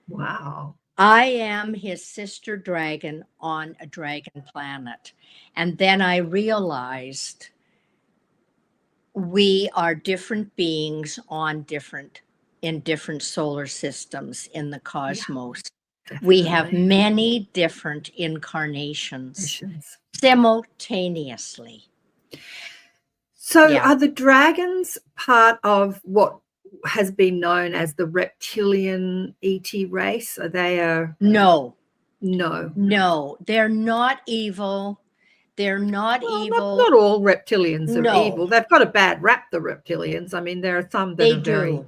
Wow. I am his sister dragon on a dragon planet. And then I realized we are different beings in different solar systems in the cosmos. Yeah, we have many different incarnations simultaneously. So are the dragons part of what has been known as the reptilian ET race? Are they No, they're not evil. They're not evil. Not all reptilians are evil. They've got a bad rap, the reptilians. I mean, there are some that are very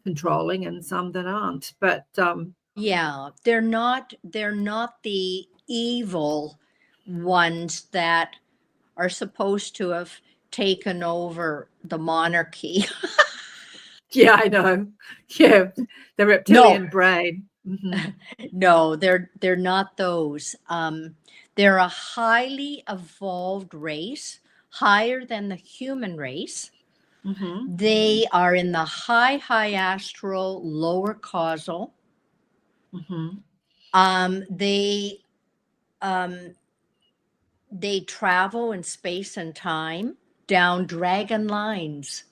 controlling and some that aren't. But yeah, they're not the evil ones that are supposed to have taken over the monarchy. Yeah, I know. Yeah, the reptilian brain. Mm-hmm. No, they're not those. They're a highly evolved race, higher than the human race. Mm-hmm. They are in the high astral, lower causal. Mm-hmm. They travel in space and time down dragon lines.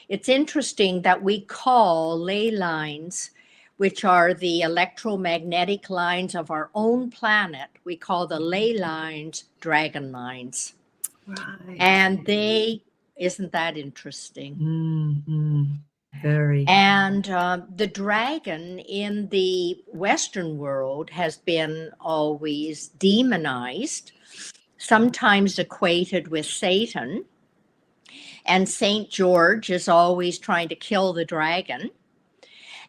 It's interesting that we call ley lines, which are the electromagnetic lines of our own planet, we call the ley lines dragon lines. Right. And isn't that interesting? Mm-hmm. Very. And the dragon in the Western world has been always demonized, sometimes equated with Satan. And St. George is always trying to kill the dragon.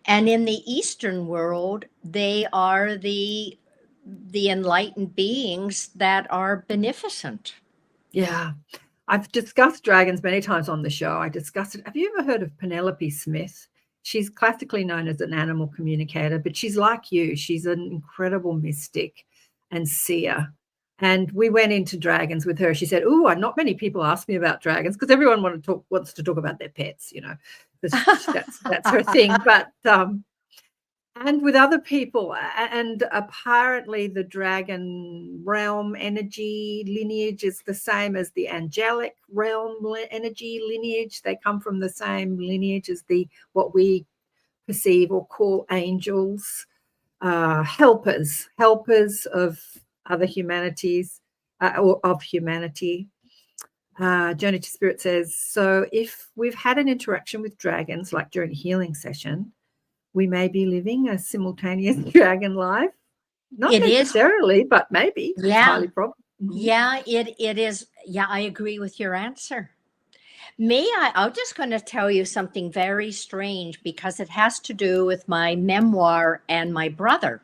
And in the Eastern world, they are the enlightened beings that are beneficent. Yeah. I've discussed dragons many times on the show. I discussed it. Have you ever heard of Penelope Smith? She's classically known as an animal communicator, but she's like you. She's an incredible mystic and seer. And we went into dragons with her. She said, not many people ask me about dragons because everyone wants to talk about their pets, that's her thing. But and with other people, and apparently the dragon realm energy lineage is the same as the angelic realm energy lineage. They come from the same lineage as what we perceive or call angels, helpers of other humanities, or of humanity. Journey to Spirit says, so if we've had an interaction with dragons, like during a healing session, we may be living a simultaneous dragon life. Not necessarily, but maybe. Yeah. Highly probable. Mm-hmm. Yeah, it is. Yeah, I agree with your answer. I'm just going to tell you something very strange because it has to do with my memoir and my brother.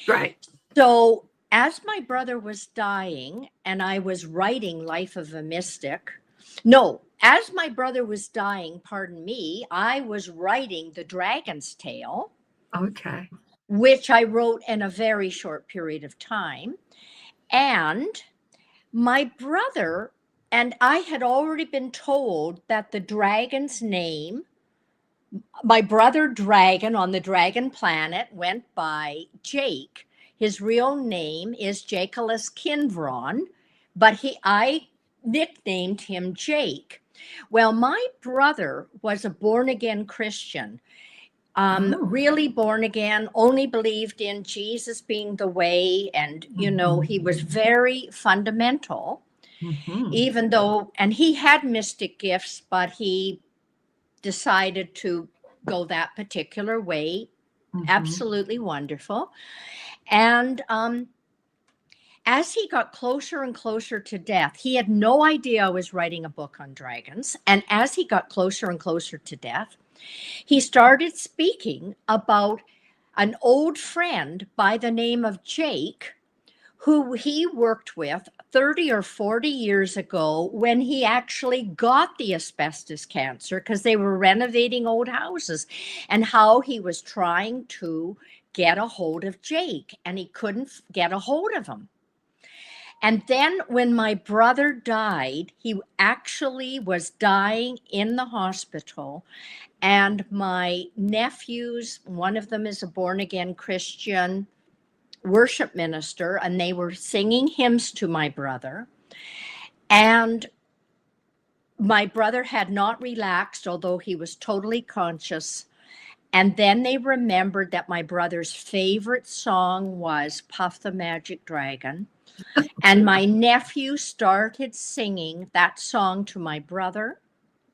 Right. So as my brother was dying and I was writing Life of a Mystic, as my brother was dying, I was writing The Dragon's Tale. Okay. Which I wrote in a very short period of time. And my brother And I had already been told that the dragon's name, my brother dragon on the dragon planet, went by Jake. His real name is Jacobus Kinvron, but I nicknamed him Jake. Well, my brother was a born again Christian, really born again, only believed in Jesus being the way. And, he was very fundamental, even though, and he had mystic gifts, but he decided to go that particular way. Absolutely wonderful. And as he got closer and closer to death, he had no idea I was writing a book on dragons. And as he got closer and closer to death, he started speaking about an old friend by the name of Jake, who he worked with 30 or 40 years ago when he actually got the asbestos cancer because they were renovating old houses, and how he was trying to get a hold of Jake and he couldn't get a hold of him. And then when my brother died, he actually was dying in the hospital. And my nephews, one of them is a born again Christian worship minister, and they were singing hymns to my brother. And my brother had not relaxed, although he was totally conscious. And then they remembered that my brother's favorite song was Puff the Magic Dragon. And my nephew started singing that song to my brother,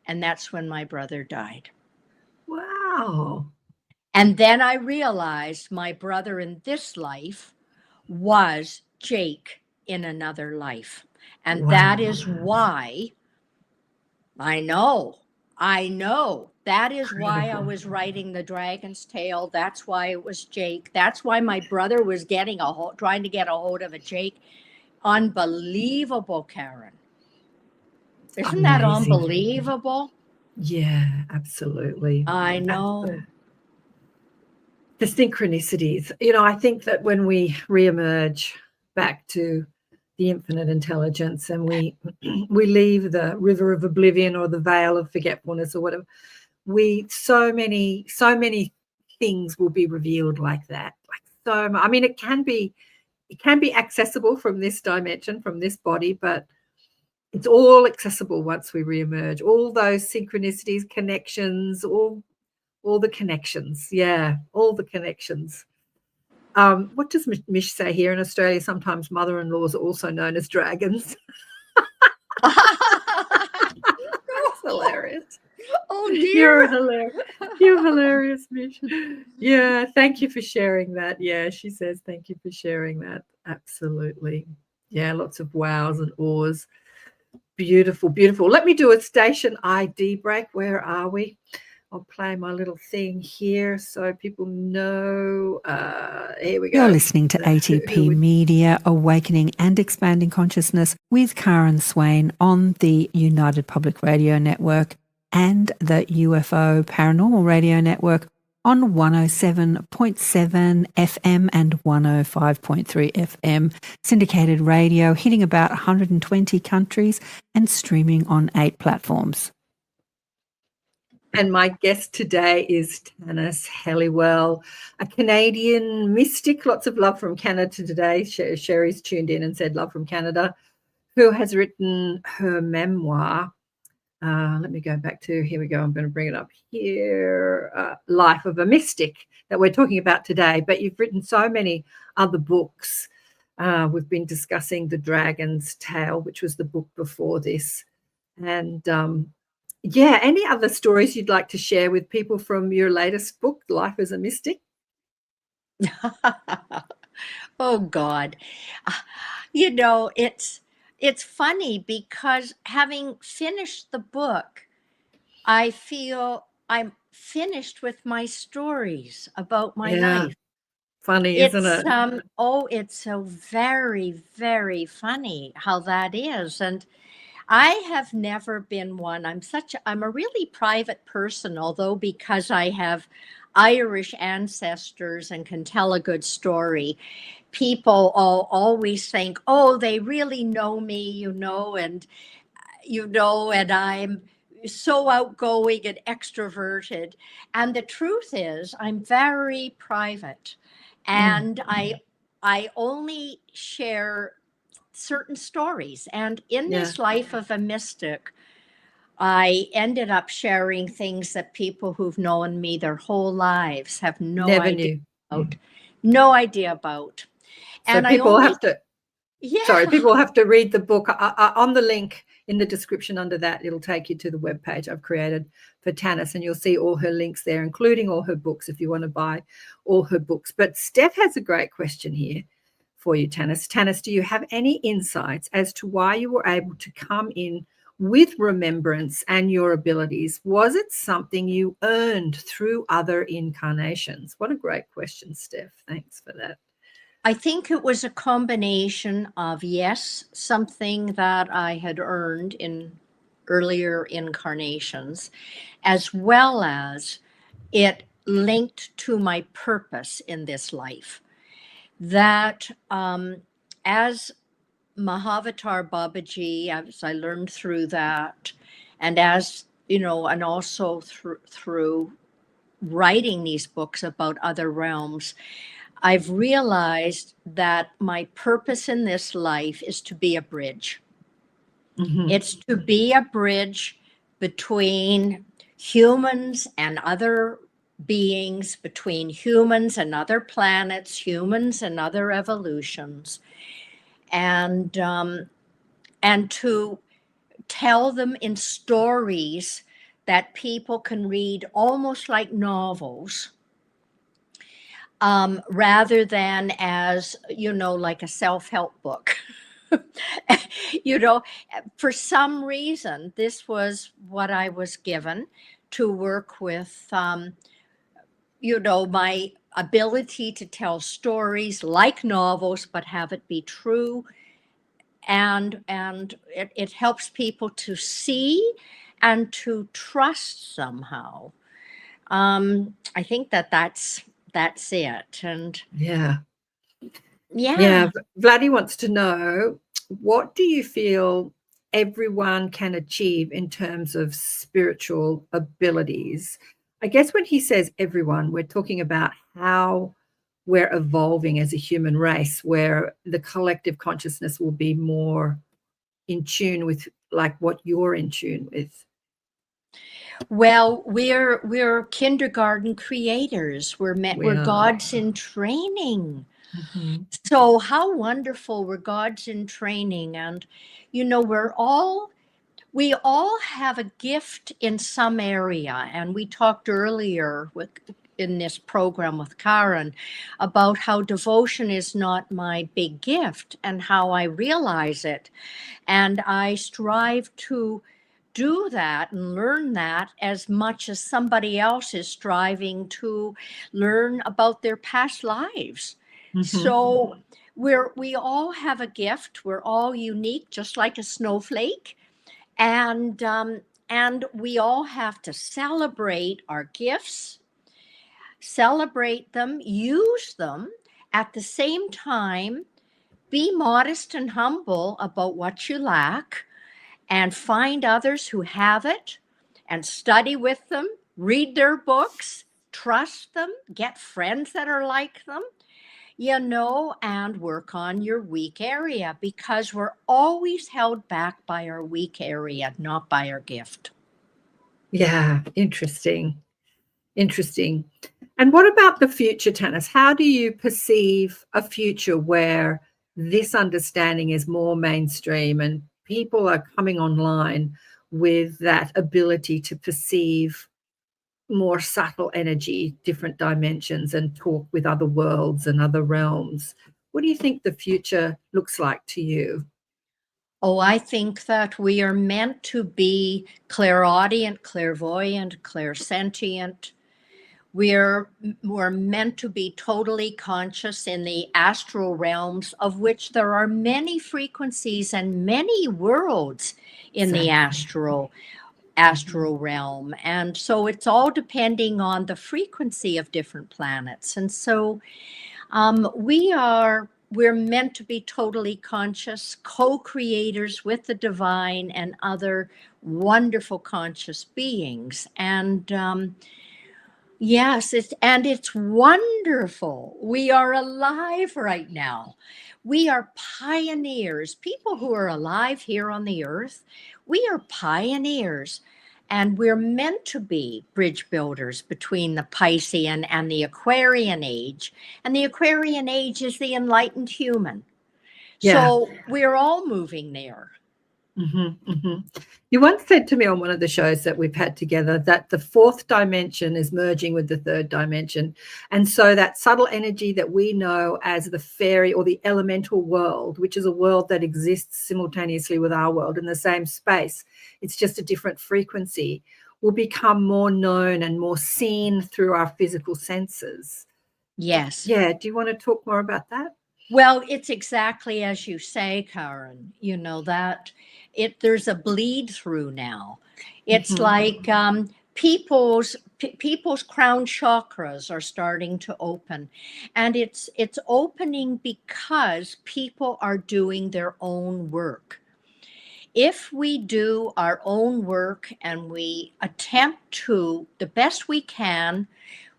and that's when my brother died. Wow. And then I realized my brother in this life was Jake in another life. And that is why I know. That is why I was writing The Dragon's Tale. That's why it was Jake. That's why my brother was trying to get a hold of a Jake. Unbelievable, Karen. Isn't that unbelievable? Yeah, absolutely. I know. The synchronicities. I think that when we reemerge back to the infinite intelligence and we leave the river of oblivion or the veil of forgetfulness or whatever, so many things will be revealed like that. It can be accessible from this dimension, from this body, but it's all accessible once we reemerge. All those synchronicities, connections, all the connections. Yeah, all the connections. What does Mish say here in Australia? Sometimes mother-in-laws are also known as dragons. That's hilarious. Oh, dear. You're hilarious, Mish. Yeah, thank you for sharing that. Yeah, she says thank you for sharing that. Absolutely. Yeah, lots of wows and awes. Beautiful, beautiful. Let me do a station ID break. Where are we? I'll play my little thing here so people know. Here we go. You're listening to ATP Media, Awakening and Expanding Consciousness with Karen Swain on the United Public Radio Network and the UFO Paranormal Radio Network on 107.7 FM and 105.3 FM. Syndicated radio hitting about 120 countries and streaming on 8 platforms. And my guest today is Tanis Helliwell, a Canadian mystic. Lots of love from Canada today. Sherry's tuned in and said love from Canada, who has written her memoir. Let me go back to, here we go. I'm going to bring it up here. Life of a Mystic that we're talking about today. But you've written so many other books. We've been discussing The Dragon's Tale, which was the book before this. And yeah, any other stories you'd like to share with people from your latest book, Life as a Mystic? Oh, God. It's funny because having finished the book, I feel I'm finished with my stories about my life. Funny, isn't it? It's so very, very funny how that is. And I have never been one. I'm a really private person, although because I have Irish ancestors and can tell a good story, people always think, oh, they really know me, and and I'm so outgoing and extroverted. And the truth is, I'm very private, and I only share certain stories. And in Yeah. this life of a mystic, I ended up sharing things that people who've known me their whole lives have Never knew. no idea about. So And I people only, have to, yeah, sorry, people have to read the book. On the link in the description under that, it'll take you to the webpage I've created for Tanis, and you'll see all her links there, including all her books if you want to buy all her books. But Steph has a great question here for you, Tanis. Tanis, do you have any insights as to why you were able to come in with remembrance and your abilities? Was it something you earned through other incarnations? What a great question, Steph. Thanks for that. I think it was a combination of, yes, something that I had earned in earlier incarnations, as well as it linked to my purpose in this life. That as Mahavatar Babaji, as I learned through that, and as, and also through writing these books about other realms, I've realized that my purpose in this life is to be a bridge. Mm-hmm. It's to be a bridge between humans and other beings, between humans and other planets, humans and other evolutions, and to tell them in stories that people can read almost like novels, rather than as, like a self-help book. For some reason, this was what I was given to work with, my ability to tell stories like novels, but have it be true. And it helps people to see and to trust somehow. I think that's it. And Yeah. yeah. Vladdy wants to know, what do you feel everyone can achieve in terms of spiritual abilities? I guess when he says everyone, we're talking about how we're evolving as a human race, where the collective consciousness will be more in tune with like what you're in tune with. Well, we're kindergarten creators. We're We are. gods in training. Mm-hmm. So how wonderful, we're gods in training. And we all have a gift in some area. And we talked earlier in this program with Karen about how devotion is not my big gift and how I realize it. And I strive to do that and learn that as much as somebody else is striving to learn about their past lives. Mm-hmm. So we all have a gift. We're all unique, just like a snowflake. And we all have to celebrate our gifts, celebrate them, use them. At the same time, be modest and humble about what you lack, and find others who have it and study with them, read their books, trust them, get friends that are like them, and work on your weak area, because we're always held back by our weak area, not by our gift. Yeah, interesting. And what about the future, Tanis? How do you perceive a future where this understanding is more mainstream and people are coming online with that ability to perceive more subtle energy, different dimensions, and talk with other worlds and other realms? What do you think the future looks like to you? Oh, I think that we are meant to be clairaudient, clairvoyant, clairsentient. We're meant to be totally conscious in the astral realms, of which there are many frequencies and many worlds in the astral realm. And so it's all depending on the frequency of different planets. And so we are we're meant to be totally conscious, co-creators with the divine and other wonderful conscious beings. And yes, it's wonderful. We are alive right now. We are pioneers, people who are alive here on the earth. We are pioneers, and we're meant to be bridge builders between the Piscean and the Aquarian age. And the Aquarian age is the enlightened human. Yeah. So we're all moving there. You once said to me on one of the shows that we've had together that the fourth dimension is merging with the third dimension. And so that subtle energy that we know as the fairy or the elemental world, which is a world that exists simultaneously with our world in the same space, it's just a different frequency, will become more known and more seen through our physical senses. Yes. Yeah. Do you want to talk more about that? Well, it's exactly as you say, Karen, that there's a bleed through now. It's like people's crown chakras are starting to open, and it's opening because people are doing their own work. If we do our own work and we attempt to, the best we can,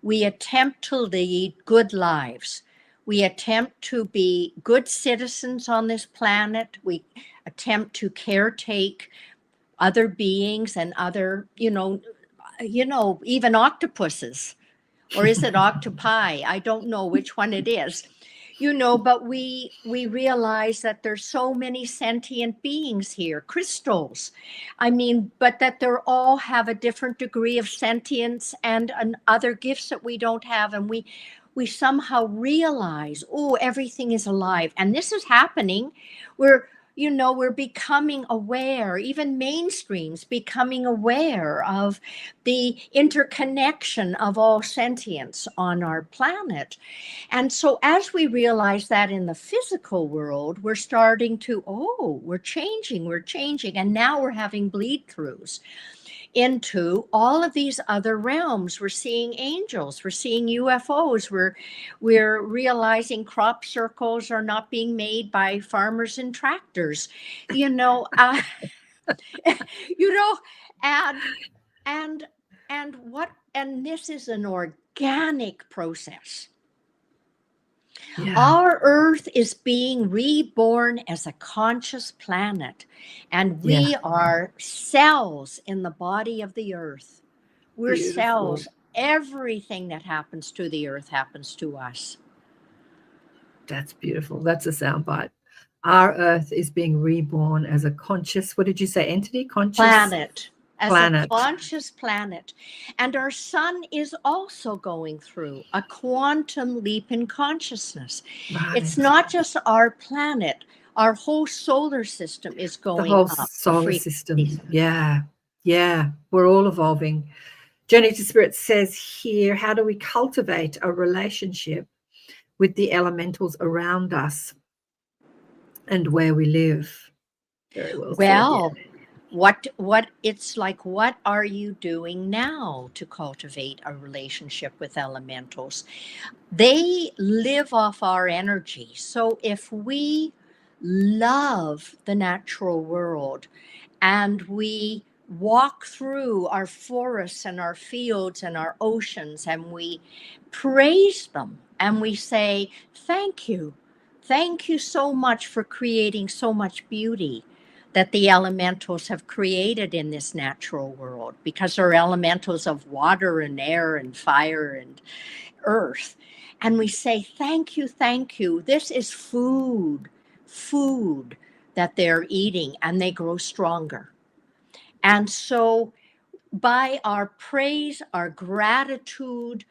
we attempt to lead good lives. We attempt to be good citizens on this planet. We attempt to caretake other beings and other, even octopuses. Or is it octopi? I don't know which one it is. But we realize that there's so many sentient beings here, crystals. But that they're all have a different degree of sentience and other gifts that we don't have. And we somehow realize, everything is alive. And this is happening. We're becoming aware, even mainstream's becoming aware of the interconnection of all sentience on our planet. And so as we realize that in the physical world, we're starting to, we're changing. And now we're having bleed throughs into all of these other realms. We're seeing angels, we're seeing UFOs, we're realizing crop circles are not being made by farmers and tractors, and this is an organic process. Yeah. Our Earth is being reborn as a conscious planet, and we are cells in the body of the Earth. We're beautiful cells. Everything that happens to the Earth happens to us. That's beautiful. That's a soundbite. Our Earth is being reborn as a conscious, what did you say, entity? Conscious planet. As a conscious planet. And our sun is also going through a quantum leap in consciousness. Right. It's not just our planet. Our whole solar system is going up. The whole solar system. Yeah. We're all evolving. Journey to Spirit says here, how do we cultivate a relationship with the elementals around us and where we live? Very well said, yeah. What it's like, what are you doing now to cultivate a relationship with elementals? They live off our energy. So if we love the natural world and we walk through our forests and our fields and our oceans and we praise them and we say, thank you so much for creating so much beauty that the elementals have created in this natural world, because they're elementals of water and air and fire and earth. And we say, thank you. This is food that they're eating, and they grow stronger. And so by our praise, our gratitude,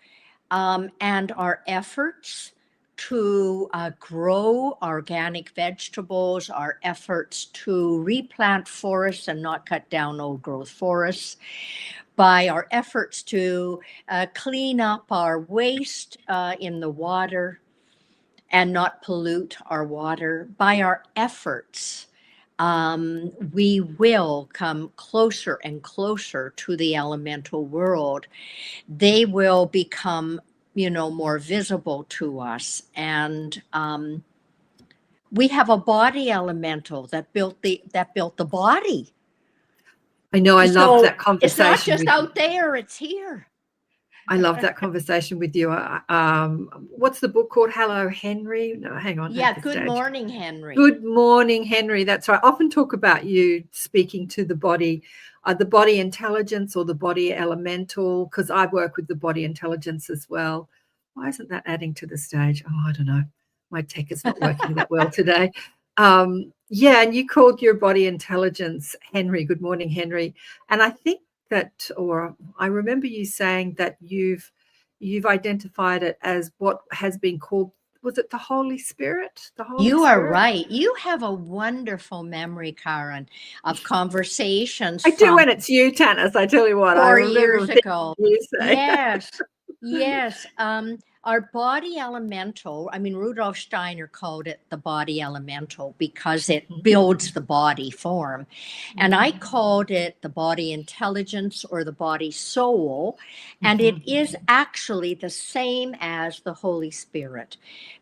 and our efforts to grow organic vegetables, our efforts to replant forests and not cut down old growth forests, by our efforts to clean up our waste in the water and not pollute our water, by our efforts, we will come closer and closer to the elemental world. They will become more visible to us. And we have a body elemental that built the body. I know. I love that It's conversation. not just out there, it's here. I love that conversation with you. What's the book called? Hello, Henry? No, hang on. Yeah, Good Morning, Henry. Good Morning, Henry. That's right. I often talk about you speaking to the body intelligence or the body elemental, because I work with the body intelligence as well. Why isn't that adding to the stage? Oh, I don't know. My tech is not working that well today. Yeah, and you called your body intelligence Henry. Good morning, Henry. And I think that, or I remember you saying that you've identified it as what has been called, was it the Holy Spirit? The Holy You Spirit? are right. You have a wonderful memory, Karen, of conversations. I do when it's you, Tanis. I tell you what, 4 I remember years ago. you say. Yes, yes. Our body elemental, I mean, Rudolf Steiner called it the body elemental because it builds the body form. And I called it the body intelligence or the body soul. And it is actually the same as the Holy Spirit.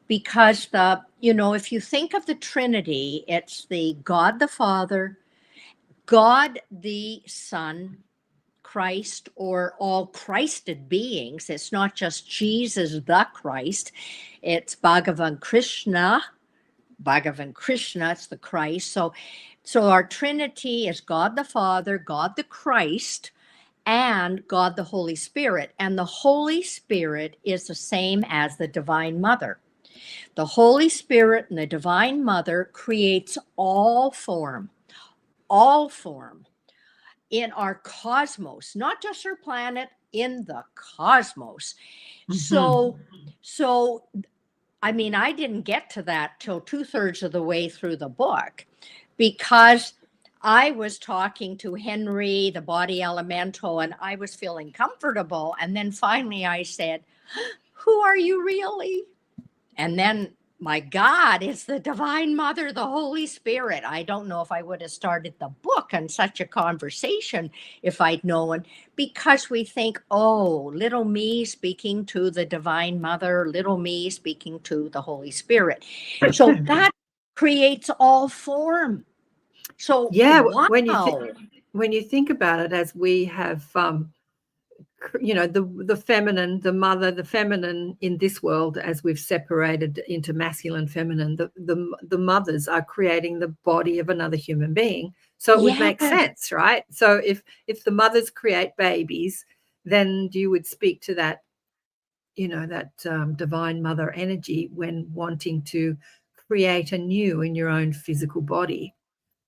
Because if you think of the Trinity, it's the God the Father, God the Son, Christ, or all Christed beings. It's not just Jesus the Christ. It's Bhagavan Krishna. It's the Christ. So our Trinity is God the Father, God the Christ, and God the Holy Spirit. And the Holy Spirit is the same as the Divine Mother. The Holy Spirit and the Divine Mother creates all form in our cosmos, not just our planet, in the cosmos. So I mean, I didn't get to that till 2/3 of the way through the book, because I was talking to Henry, the body elemental, and I was feeling comfortable. And then finally I said, who are you really? And then, my God, it's the Divine Mother, the Holy Spirit. I don't know if I would have started the book on such a conversation if I'd known, because we think, oh, little me speaking to the Divine Mother, little me speaking to the Holy Spirit. So that creates all form. So yeah, wow. when you think about it, as we have the feminine, the mother, the feminine in this world, as we've separated into masculine, feminine, the mothers are creating the body of another human being. So it would make sense, right? So if the mothers create babies, then you would speak to that, that Divine Mother energy when wanting to create anew in your own physical body.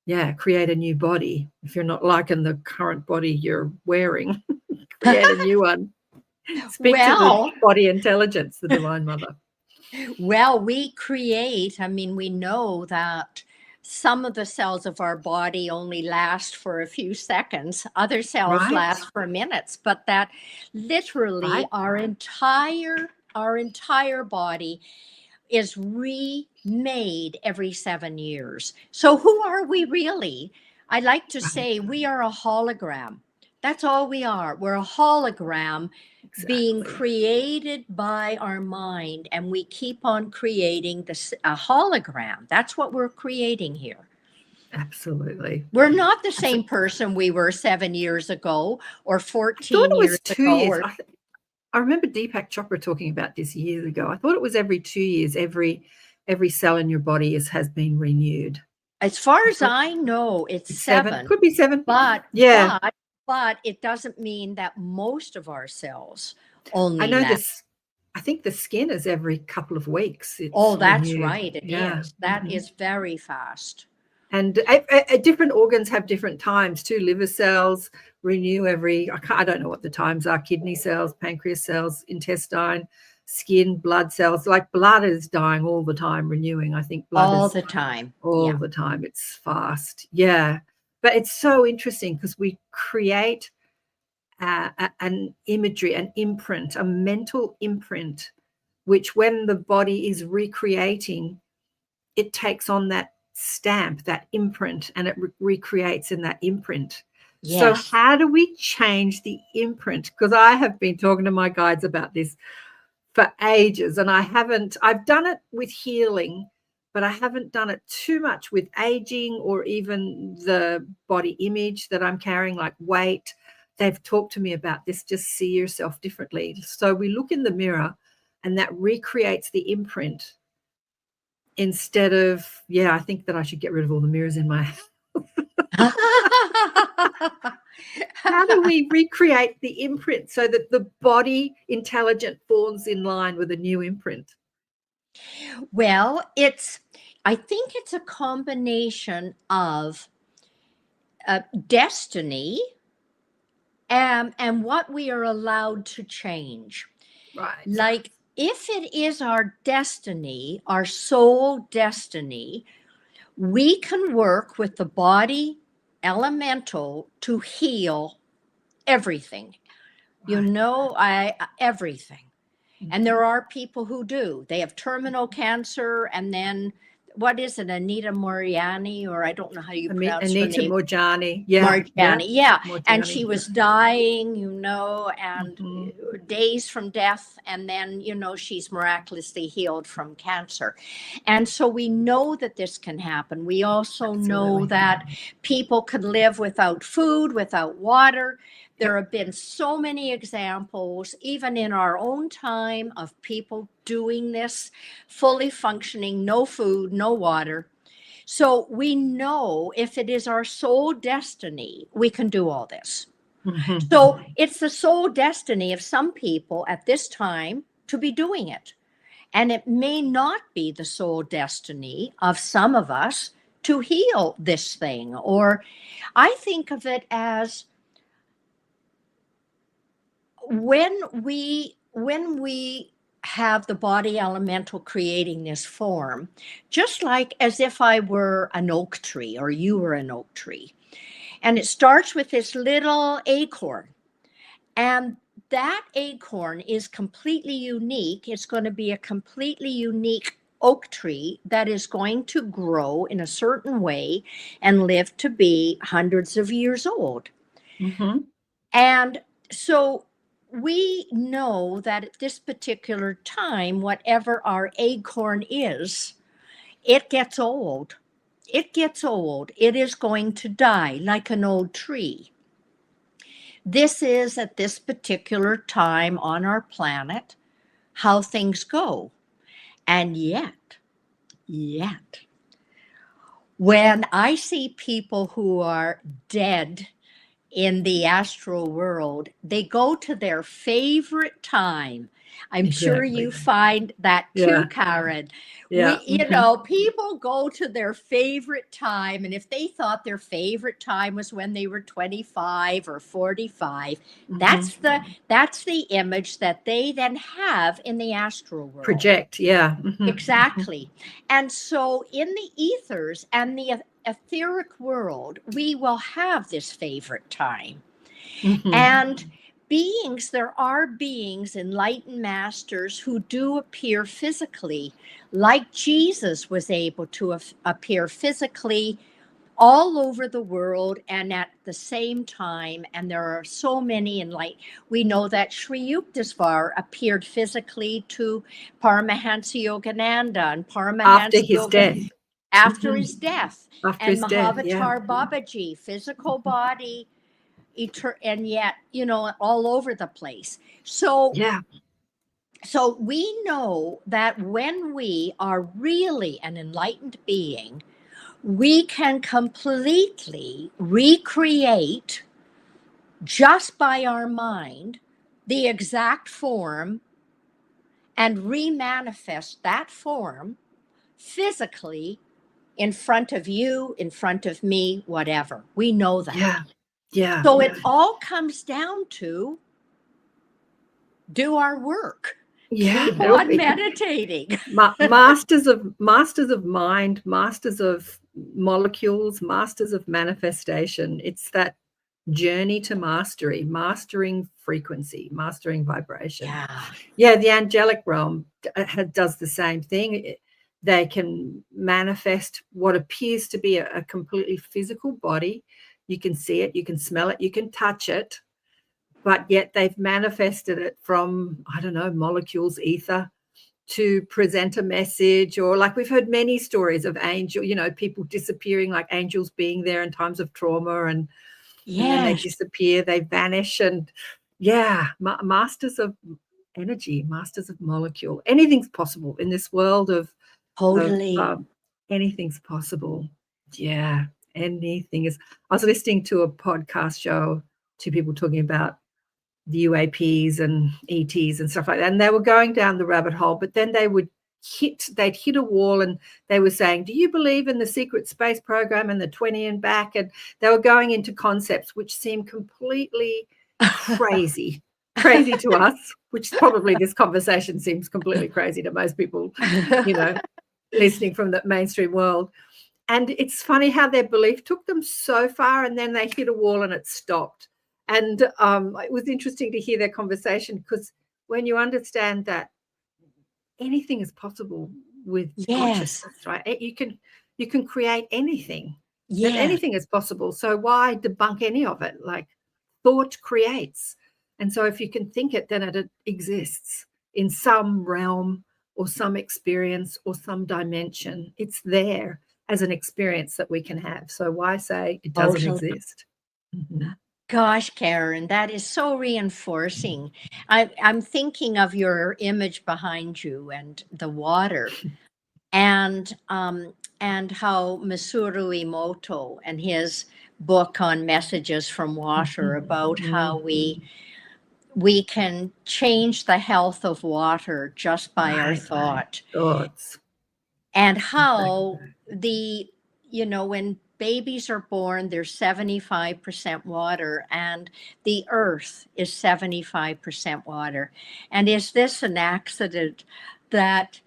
Yeah, create a new body. If you're not liking the current body you're wearing, create a new one. Speak to the body intelligence, the Divine Mother. Well, we know that some of the cells of our body only last for a few seconds. Other cells last for minutes, but that literally our entire body is remade every 7 years. So who are we really? I like to say we are a hologram. That's all we are. We're a hologram being created by our mind, and we keep on creating a hologram. That's what we're creating here. Absolutely. We're not the same person we were 7 years ago or 14 years ago. 2 years. I remember Deepak Chopra talking about this years ago. I thought it was every 2 years, every cell in your body has been renewed. As far as I know, it's 7. Could be 7. But yeah. But it doesn't mean that most of our cells only. I know this. I think the skin is every couple of weeks. That's right. It is. That is very fast. And different organs have different times too. Liver cells renew I don't know what the times are. Kidney cells, pancreas cells, intestine, skin, blood cells. Like blood is dying all the time, renewing. I think blood all the time. All the time. It's fast. Yeah. But it's so interesting because we create an imagery, an imprint, a mental imprint, which when the body is recreating, it takes on that stamp, that imprint, and it recreates in that imprint. Yes. So how do we change the imprint? Because I have been talking to my guides about this for ages, and I've done it with healing, but I haven't done it too much with aging or even the body image that I'm carrying, like weight. They've talked to me about this, just see yourself differently. So we look in the mirror and that recreates the imprint instead of, I think that I should get rid of all the mirrors in my house. How do we recreate the imprint so that the body intelligent falls in line with a new imprint? Well, I think it's a combination of destiny and what we are allowed to change. Right. Like, if it is our destiny, our soul destiny, we can work with the body elemental to heal everything. Right. Everything. And there are people who do. They have terminal cancer, and then what is it, Anita Moriani, or I don't know how you pronounce her Anita name. Morjani. Marjani, yeah. Morjani, And she was dying, and Mhm. days from death. And then, she's miraculously healed from cancer. And so we know that this can happen. We also know that people can live without food, without water. There have been so many examples, even in our own time, of people doing this, fully functioning, no food, no water. So we know if it is our soul destiny, we can do all this. Mhm. So it's the soul destiny of some people at this time to be doing it. And it may not be the soul destiny of some of us to heal this thing. Or I think of it as when we have the body elemental creating this form, just like as if I were an oak tree or you were an oak tree. And it starts with this little acorn. And that acorn is completely unique. It's going to be a completely unique oak tree that is going to grow in a certain way and live to be hundreds of years old. Mm-hmm. And so we know that at this particular time, whatever our acorn is, it gets old. It gets old. It is going to die like an old tree. This is at this particular time on our planet how things go. And yet, when I see people who are dead in the astral world, they go to their favorite time. I'm sure you find that too, Karen. Yeah. People go to their favorite time. And if they thought their favorite time was when they were 25 or 45, that's the image that they then have in the astral world. Project, yeah. Mm-hmm. Exactly. And so in the ethers and the etheric world, we will have this favorite time. Mm-hmm. And there are beings, enlightened masters, who do appear physically, like Jesus was able to appear physically all over the world and at the same time. And there are so many we know that Sri Yukteswar appeared physically to Paramahansa Yogananda and Paramahansa after his death. And Mahavatar Babaji, physical body, and yet, all over the place. So we know that when we are really an enlightened being, we can completely recreate, just by our mind, the exact form and remanifest that form physically in front of you, in front of me, whatever. We know that. Yeah. So it all comes down to do our work. Keep on meditating. Masters of mind, masters of molecules, masters of manifestation. It's that journey to mastery, mastering frequency, mastering vibration. Yeah, the angelic realm does the same thing. They can manifest what appears to be a completely physical body. You can see it, you can smell it, you can touch it, but yet they've manifested it from, I don't know, molecules, ether, to present a message, or like we've heard many stories of people disappearing, like angels being there in times of trauma, and then they disappear, they vanish, and masters of energy, masters of molecule. Anything's possible in this world of Totally. anything's possible. Yeah, anything is. I was listening to a podcast show, two people talking about the UAPs and ETs and stuff like that, and they were going down the rabbit hole, but then they'd hit a wall, and they were saying, do you believe in the secret space program and the 20 and back? And they were going into concepts which seem completely crazy to us, which probably this conversation seems completely crazy to most people, listening from the mainstream world. And it's funny how their belief took them so far, and then they hit a wall and it stopped. And it was interesting to hear their conversation, because when you understand that anything is possible with consciousness, right? You can create anything. Yeah. And anything is possible. So why debunk any of it? Like, thought creates. And so if you can think it, then it exists in some realm or some experience or some dimension. It's there as an experience that we can have. So why say it doesn't exist? Mm-hmm. Gosh, Karen, that is so reinforcing. I'm thinking of your image behind you and the water, and how Masaru Emoto and his book on messages from water, about how we can change the health of water just by our thoughts. And how when babies are born, they're 75% water, and the earth is 75% water. And is this an accident that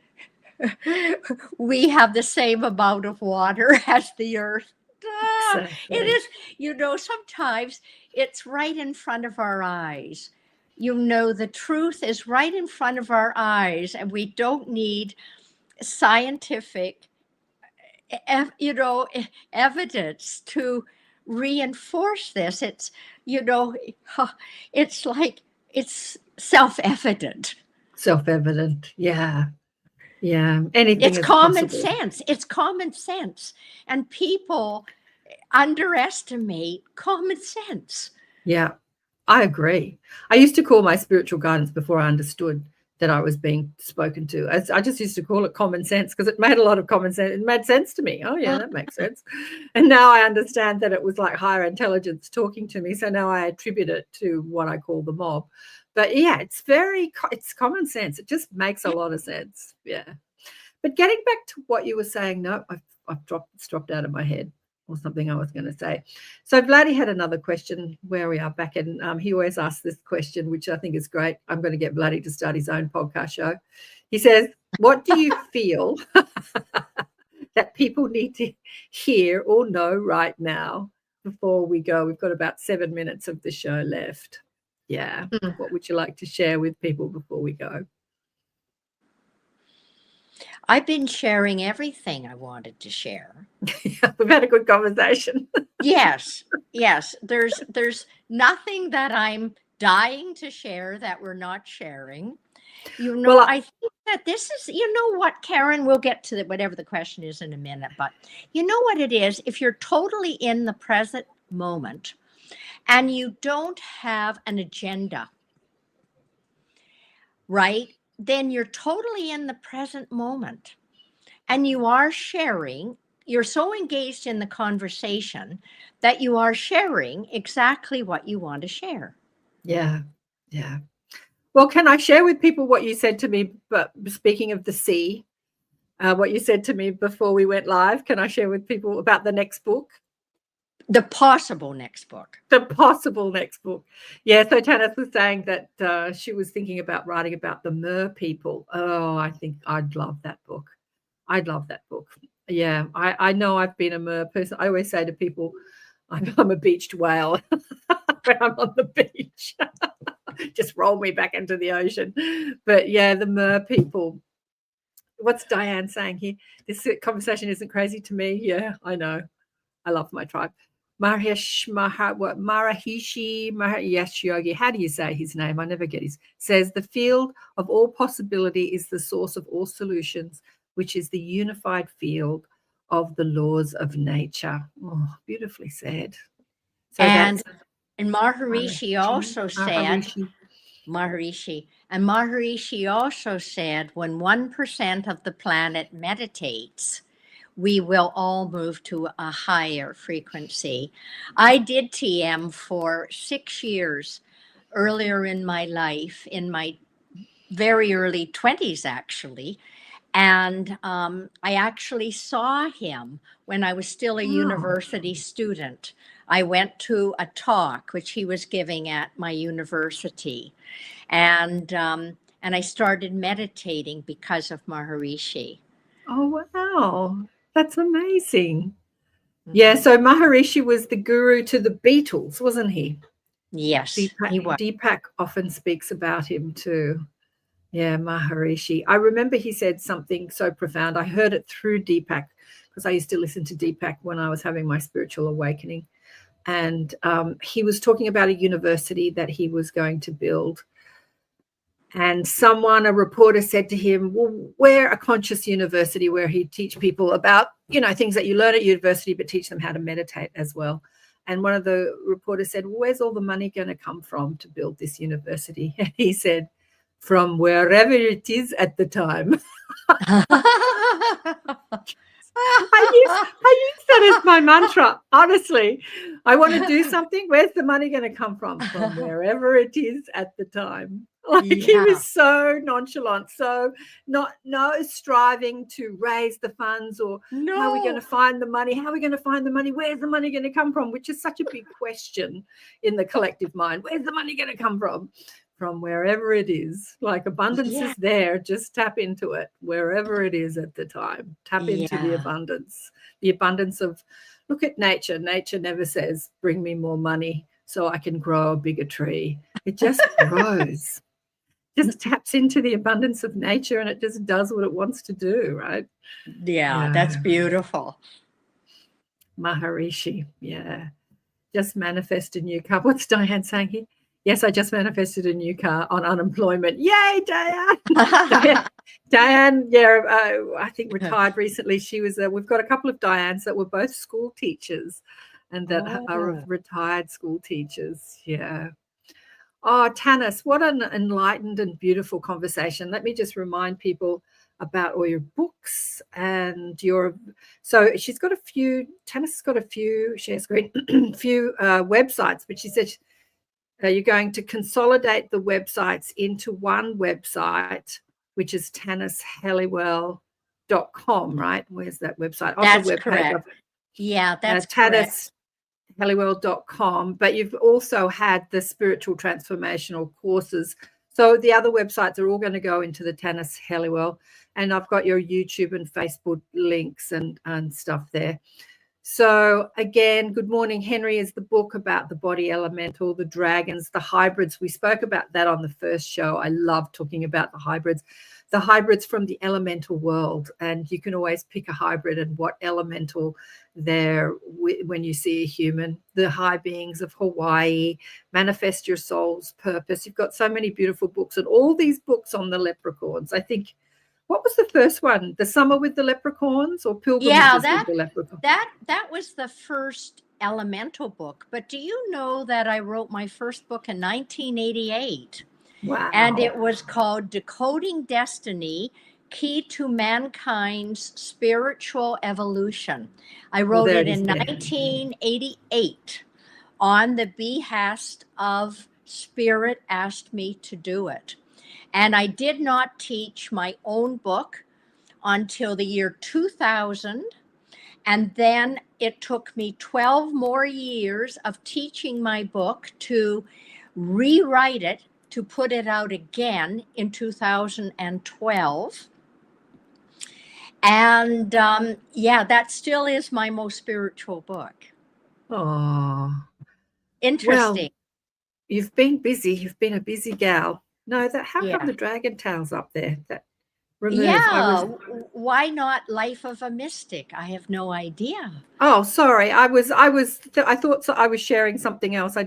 we have the same amount of water as the earth? It is, sometimes it's right in front of our eyes. The truth is right in front of our eyes, and we don't need scientific evidence to reinforce this. It's it's like it's self-evident. Anything is common possible. sense. It's common sense, and people underestimate common sense. I agree. I used to call my spiritual guidance, before I understood that I was being spoken to, I just used to call it common sense, because it made a lot of common sense. It made sense to me. Oh yeah, that makes sense. And now I understand that it was like higher intelligence talking to me. So now I attribute it to what I call the mob. But yeah, it's common sense. It just makes a lot of sense. Yeah. But getting back to what you were saying, no, I've dropped out of my head, or something I was going to say. So Vladdy had another question where we are back, and he always asks this question, which I think is great. I'm going to get Vladdy to start his own podcast show. He says, what do you feel that people need to hear or know right now before we go? We've got about 7 minutes of the show left. Yeah. What would you like to share with people before we go? I've been sharing everything I wanted to share. We've had a good conversation. Yes. There's nothing that I'm dying to share that we're not sharing. I think that this is, what, Karen, we'll get to whatever the question is in a minute, but you know what it is? If you're totally in the present moment and you don't have an agenda, right? Then you're totally in the present moment, and you are sharing. You're so engaged in the conversation that you are sharing exactly what you want to share. Yeah. Well, can I share with people what you said to me, but speaking of the sea, what you said to me before we went live? Can I share with people about the next book? The possible next book. Yeah, so Tanis was saying that she was thinking about writing about the mer people. Oh, I think I'd love that book. Yeah, I know I've been a mer person. I always say to people, I'm a beached whale when I'm on the beach. Just roll me back into the ocean. But yeah, the mer people. What's Diane saying here? This conversation isn't crazy to me. Yeah, I know. I love my tribe. Yes, Yogi, how do you say his name? I never get his. Says the field of all possibility is the source of all solutions, which is the unified field of the laws of nature. Oh, beautifully said. So And that's Maharishi also said, Maharishi. Maharishi also said, when 1% of the planet meditates, we will all move to a higher frequency. I did TM for 6 years earlier in my life, in my very early 20s, actually. And I actually saw him when I was still a university student. I went to a talk which he was giving at my university. And I started meditating because of Maharishi. Oh, wow. That's amazing. Yeah, so Maharishi was the guru to the Beatles, wasn't he? Yes, he was. Deepak often speaks about him too. Yeah, Maharishi. I remember he said something so profound. I heard it through Deepak because I used to listen to Deepak when I was having my spiritual awakening. And he was talking about a university that he was going to build. And a reporter said to him, well, we're a conscious university where he'd teach people about, things that you learn at university, but teach them how to meditate as well. And one of the reporters said, well, where's all the money going to come from to build this university? And he said, from wherever it is at the time. I use that as my mantra, honestly. I want to do something. Where's the money going to come from? From wherever it is at the time. He was so nonchalant, so no striving to raise the funds or how are we going to find the money? How are we going to find the money? Where's the money going to come from? Which is such a big question in the collective mind. Where's the money going to come from? From wherever it is. Like abundance is there. Just tap into it wherever it is at the time. Tap into the abundance of, look at nature. Nature never says, bring me more money so I can grow a bigger tree. It just grows. Just taps into the abundance of nature and it just does what it wants to do, right? Yeah, that's beautiful. Maharishi, yeah. Just manifest a new car. What's Diane saying here? Yes, I just manifested a new car on unemployment. Yay, Diane! Diane, I think retired recently. She was. We've got a couple of Dianes that were both school teachers, and that are retired school teachers. Yeah. Oh, Tanis, what an enlightened and beautiful conversation. Let me just remind people about all your books and so she's got a few, Tanis has got a few, share screen, few websites, but she said you're going to consolidate the websites into one website, which is tanishelliwell.com, right? Where's that website? That's correct. Yeah, that's correct. Helliwell.com, but you've also had the spiritual transformational courses. So the other websites are all going to go into the Tanis Helliwell, and I've got your YouTube and Facebook links and stuff there. So again, Good Morning Henry is the book about the body elemental, the dragons, the hybrids. We spoke about that on the first show. I love talking about the hybrids from the elemental world, and you can always pick a hybrid and what elemental they're when you see a human. The high beings of Hawaii, Manifest Your Soul's Purpose. You've got so many beautiful books, and all these books on the leprechauns. I think, what was the first one? The Summer with the Leprechauns or Pilgrimages with the Leprechauns? That was the first elemental book. But do you know that I wrote my first book in 1988? Wow. And it was called Decoding Destiny, Key to Mankind's Spiritual Evolution. I wrote it in 1988 on the behest of Spirit asked me to do it. And I did not teach my own book until the year 2000. And then it took me 12 more years of teaching my book to rewrite it, to put it out again in 2012. And that still is my most spiritual book. Oh, interesting. Well, you've been busy. You've been a busy gal. No, how come the dragon tail's up there? Yeah, why not Life of a Mystic? I have no idea. Oh, sorry. I thought so. I was sharing something else. I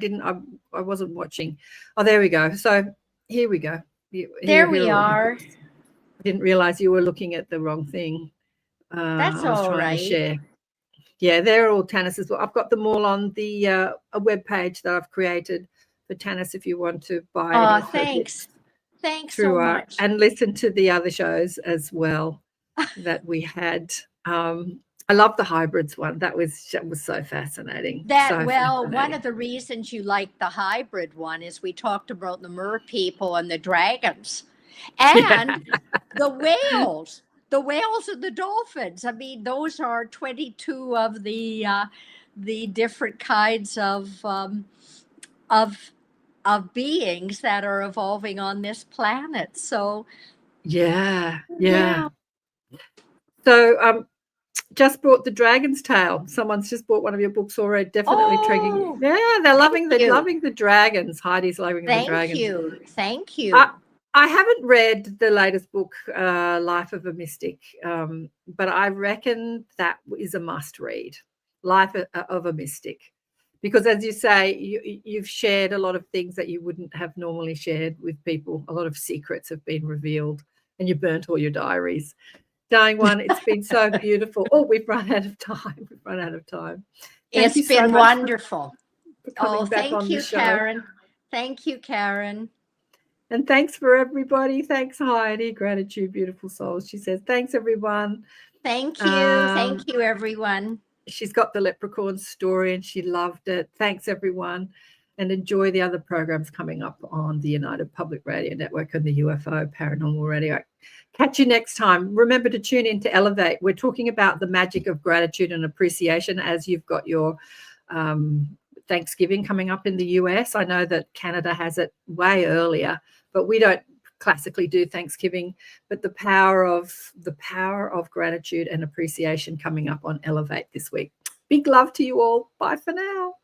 wasn't watching. Oh, there we go. So here we go. There we are. I didn't realize you were looking at the wrong thing. That's I was all trying to right. share. Yeah, they're all Tanis as well. I've got them all on the a web page that I've created for Tanis if you want to buy any of her Thanks. books Thanks through so much. and listen to the other shows as well that we had. I love the hybrids one. That was so fascinating. One of the reasons you like the hybrid one is we talked about the mer people and the dragons and the whales. The whales and the dolphins. I mean, those are 22 of the different kinds of beings that are evolving on this planet. So yeah. So just bought The Dragon's Tail. Someone's just bought one of your books already. Definitely triggering. Yeah, they're loving the dragons. Heidi's loving the dragons. Thank you. I haven't read the latest book, Life of a Mystic, but I reckon that is a must read, Life of a Mystic, because as you say, you've shared a lot of things that you wouldn't have normally shared with people. A lot of secrets have been revealed, and you burnt all your diaries. Dying one, it's been so beautiful. Oh, we've run out of time. It's been wonderful. For coming back on the show. Karen. Thank you, Karen. And thanks for everybody. Thanks, Heidi. Gratitude, beautiful souls. She says, thanks, everyone. Thank you. Thank you, everyone. She's got the leprechaun story and she loved it. Thanks, everyone. And enjoy the other programs coming up on the United Public Radio Network and the UFO Paranormal Radio. Catch you next time. Remember to tune in to Elevate. We're talking about the magic of gratitude and appreciation as you've got your Thanksgiving coming up in the US. I know that Canada has it way earlier, but we don't classically do Thanksgiving. But the power of gratitude and appreciation coming up on Elevate this week. Big love to you all. Bye for now.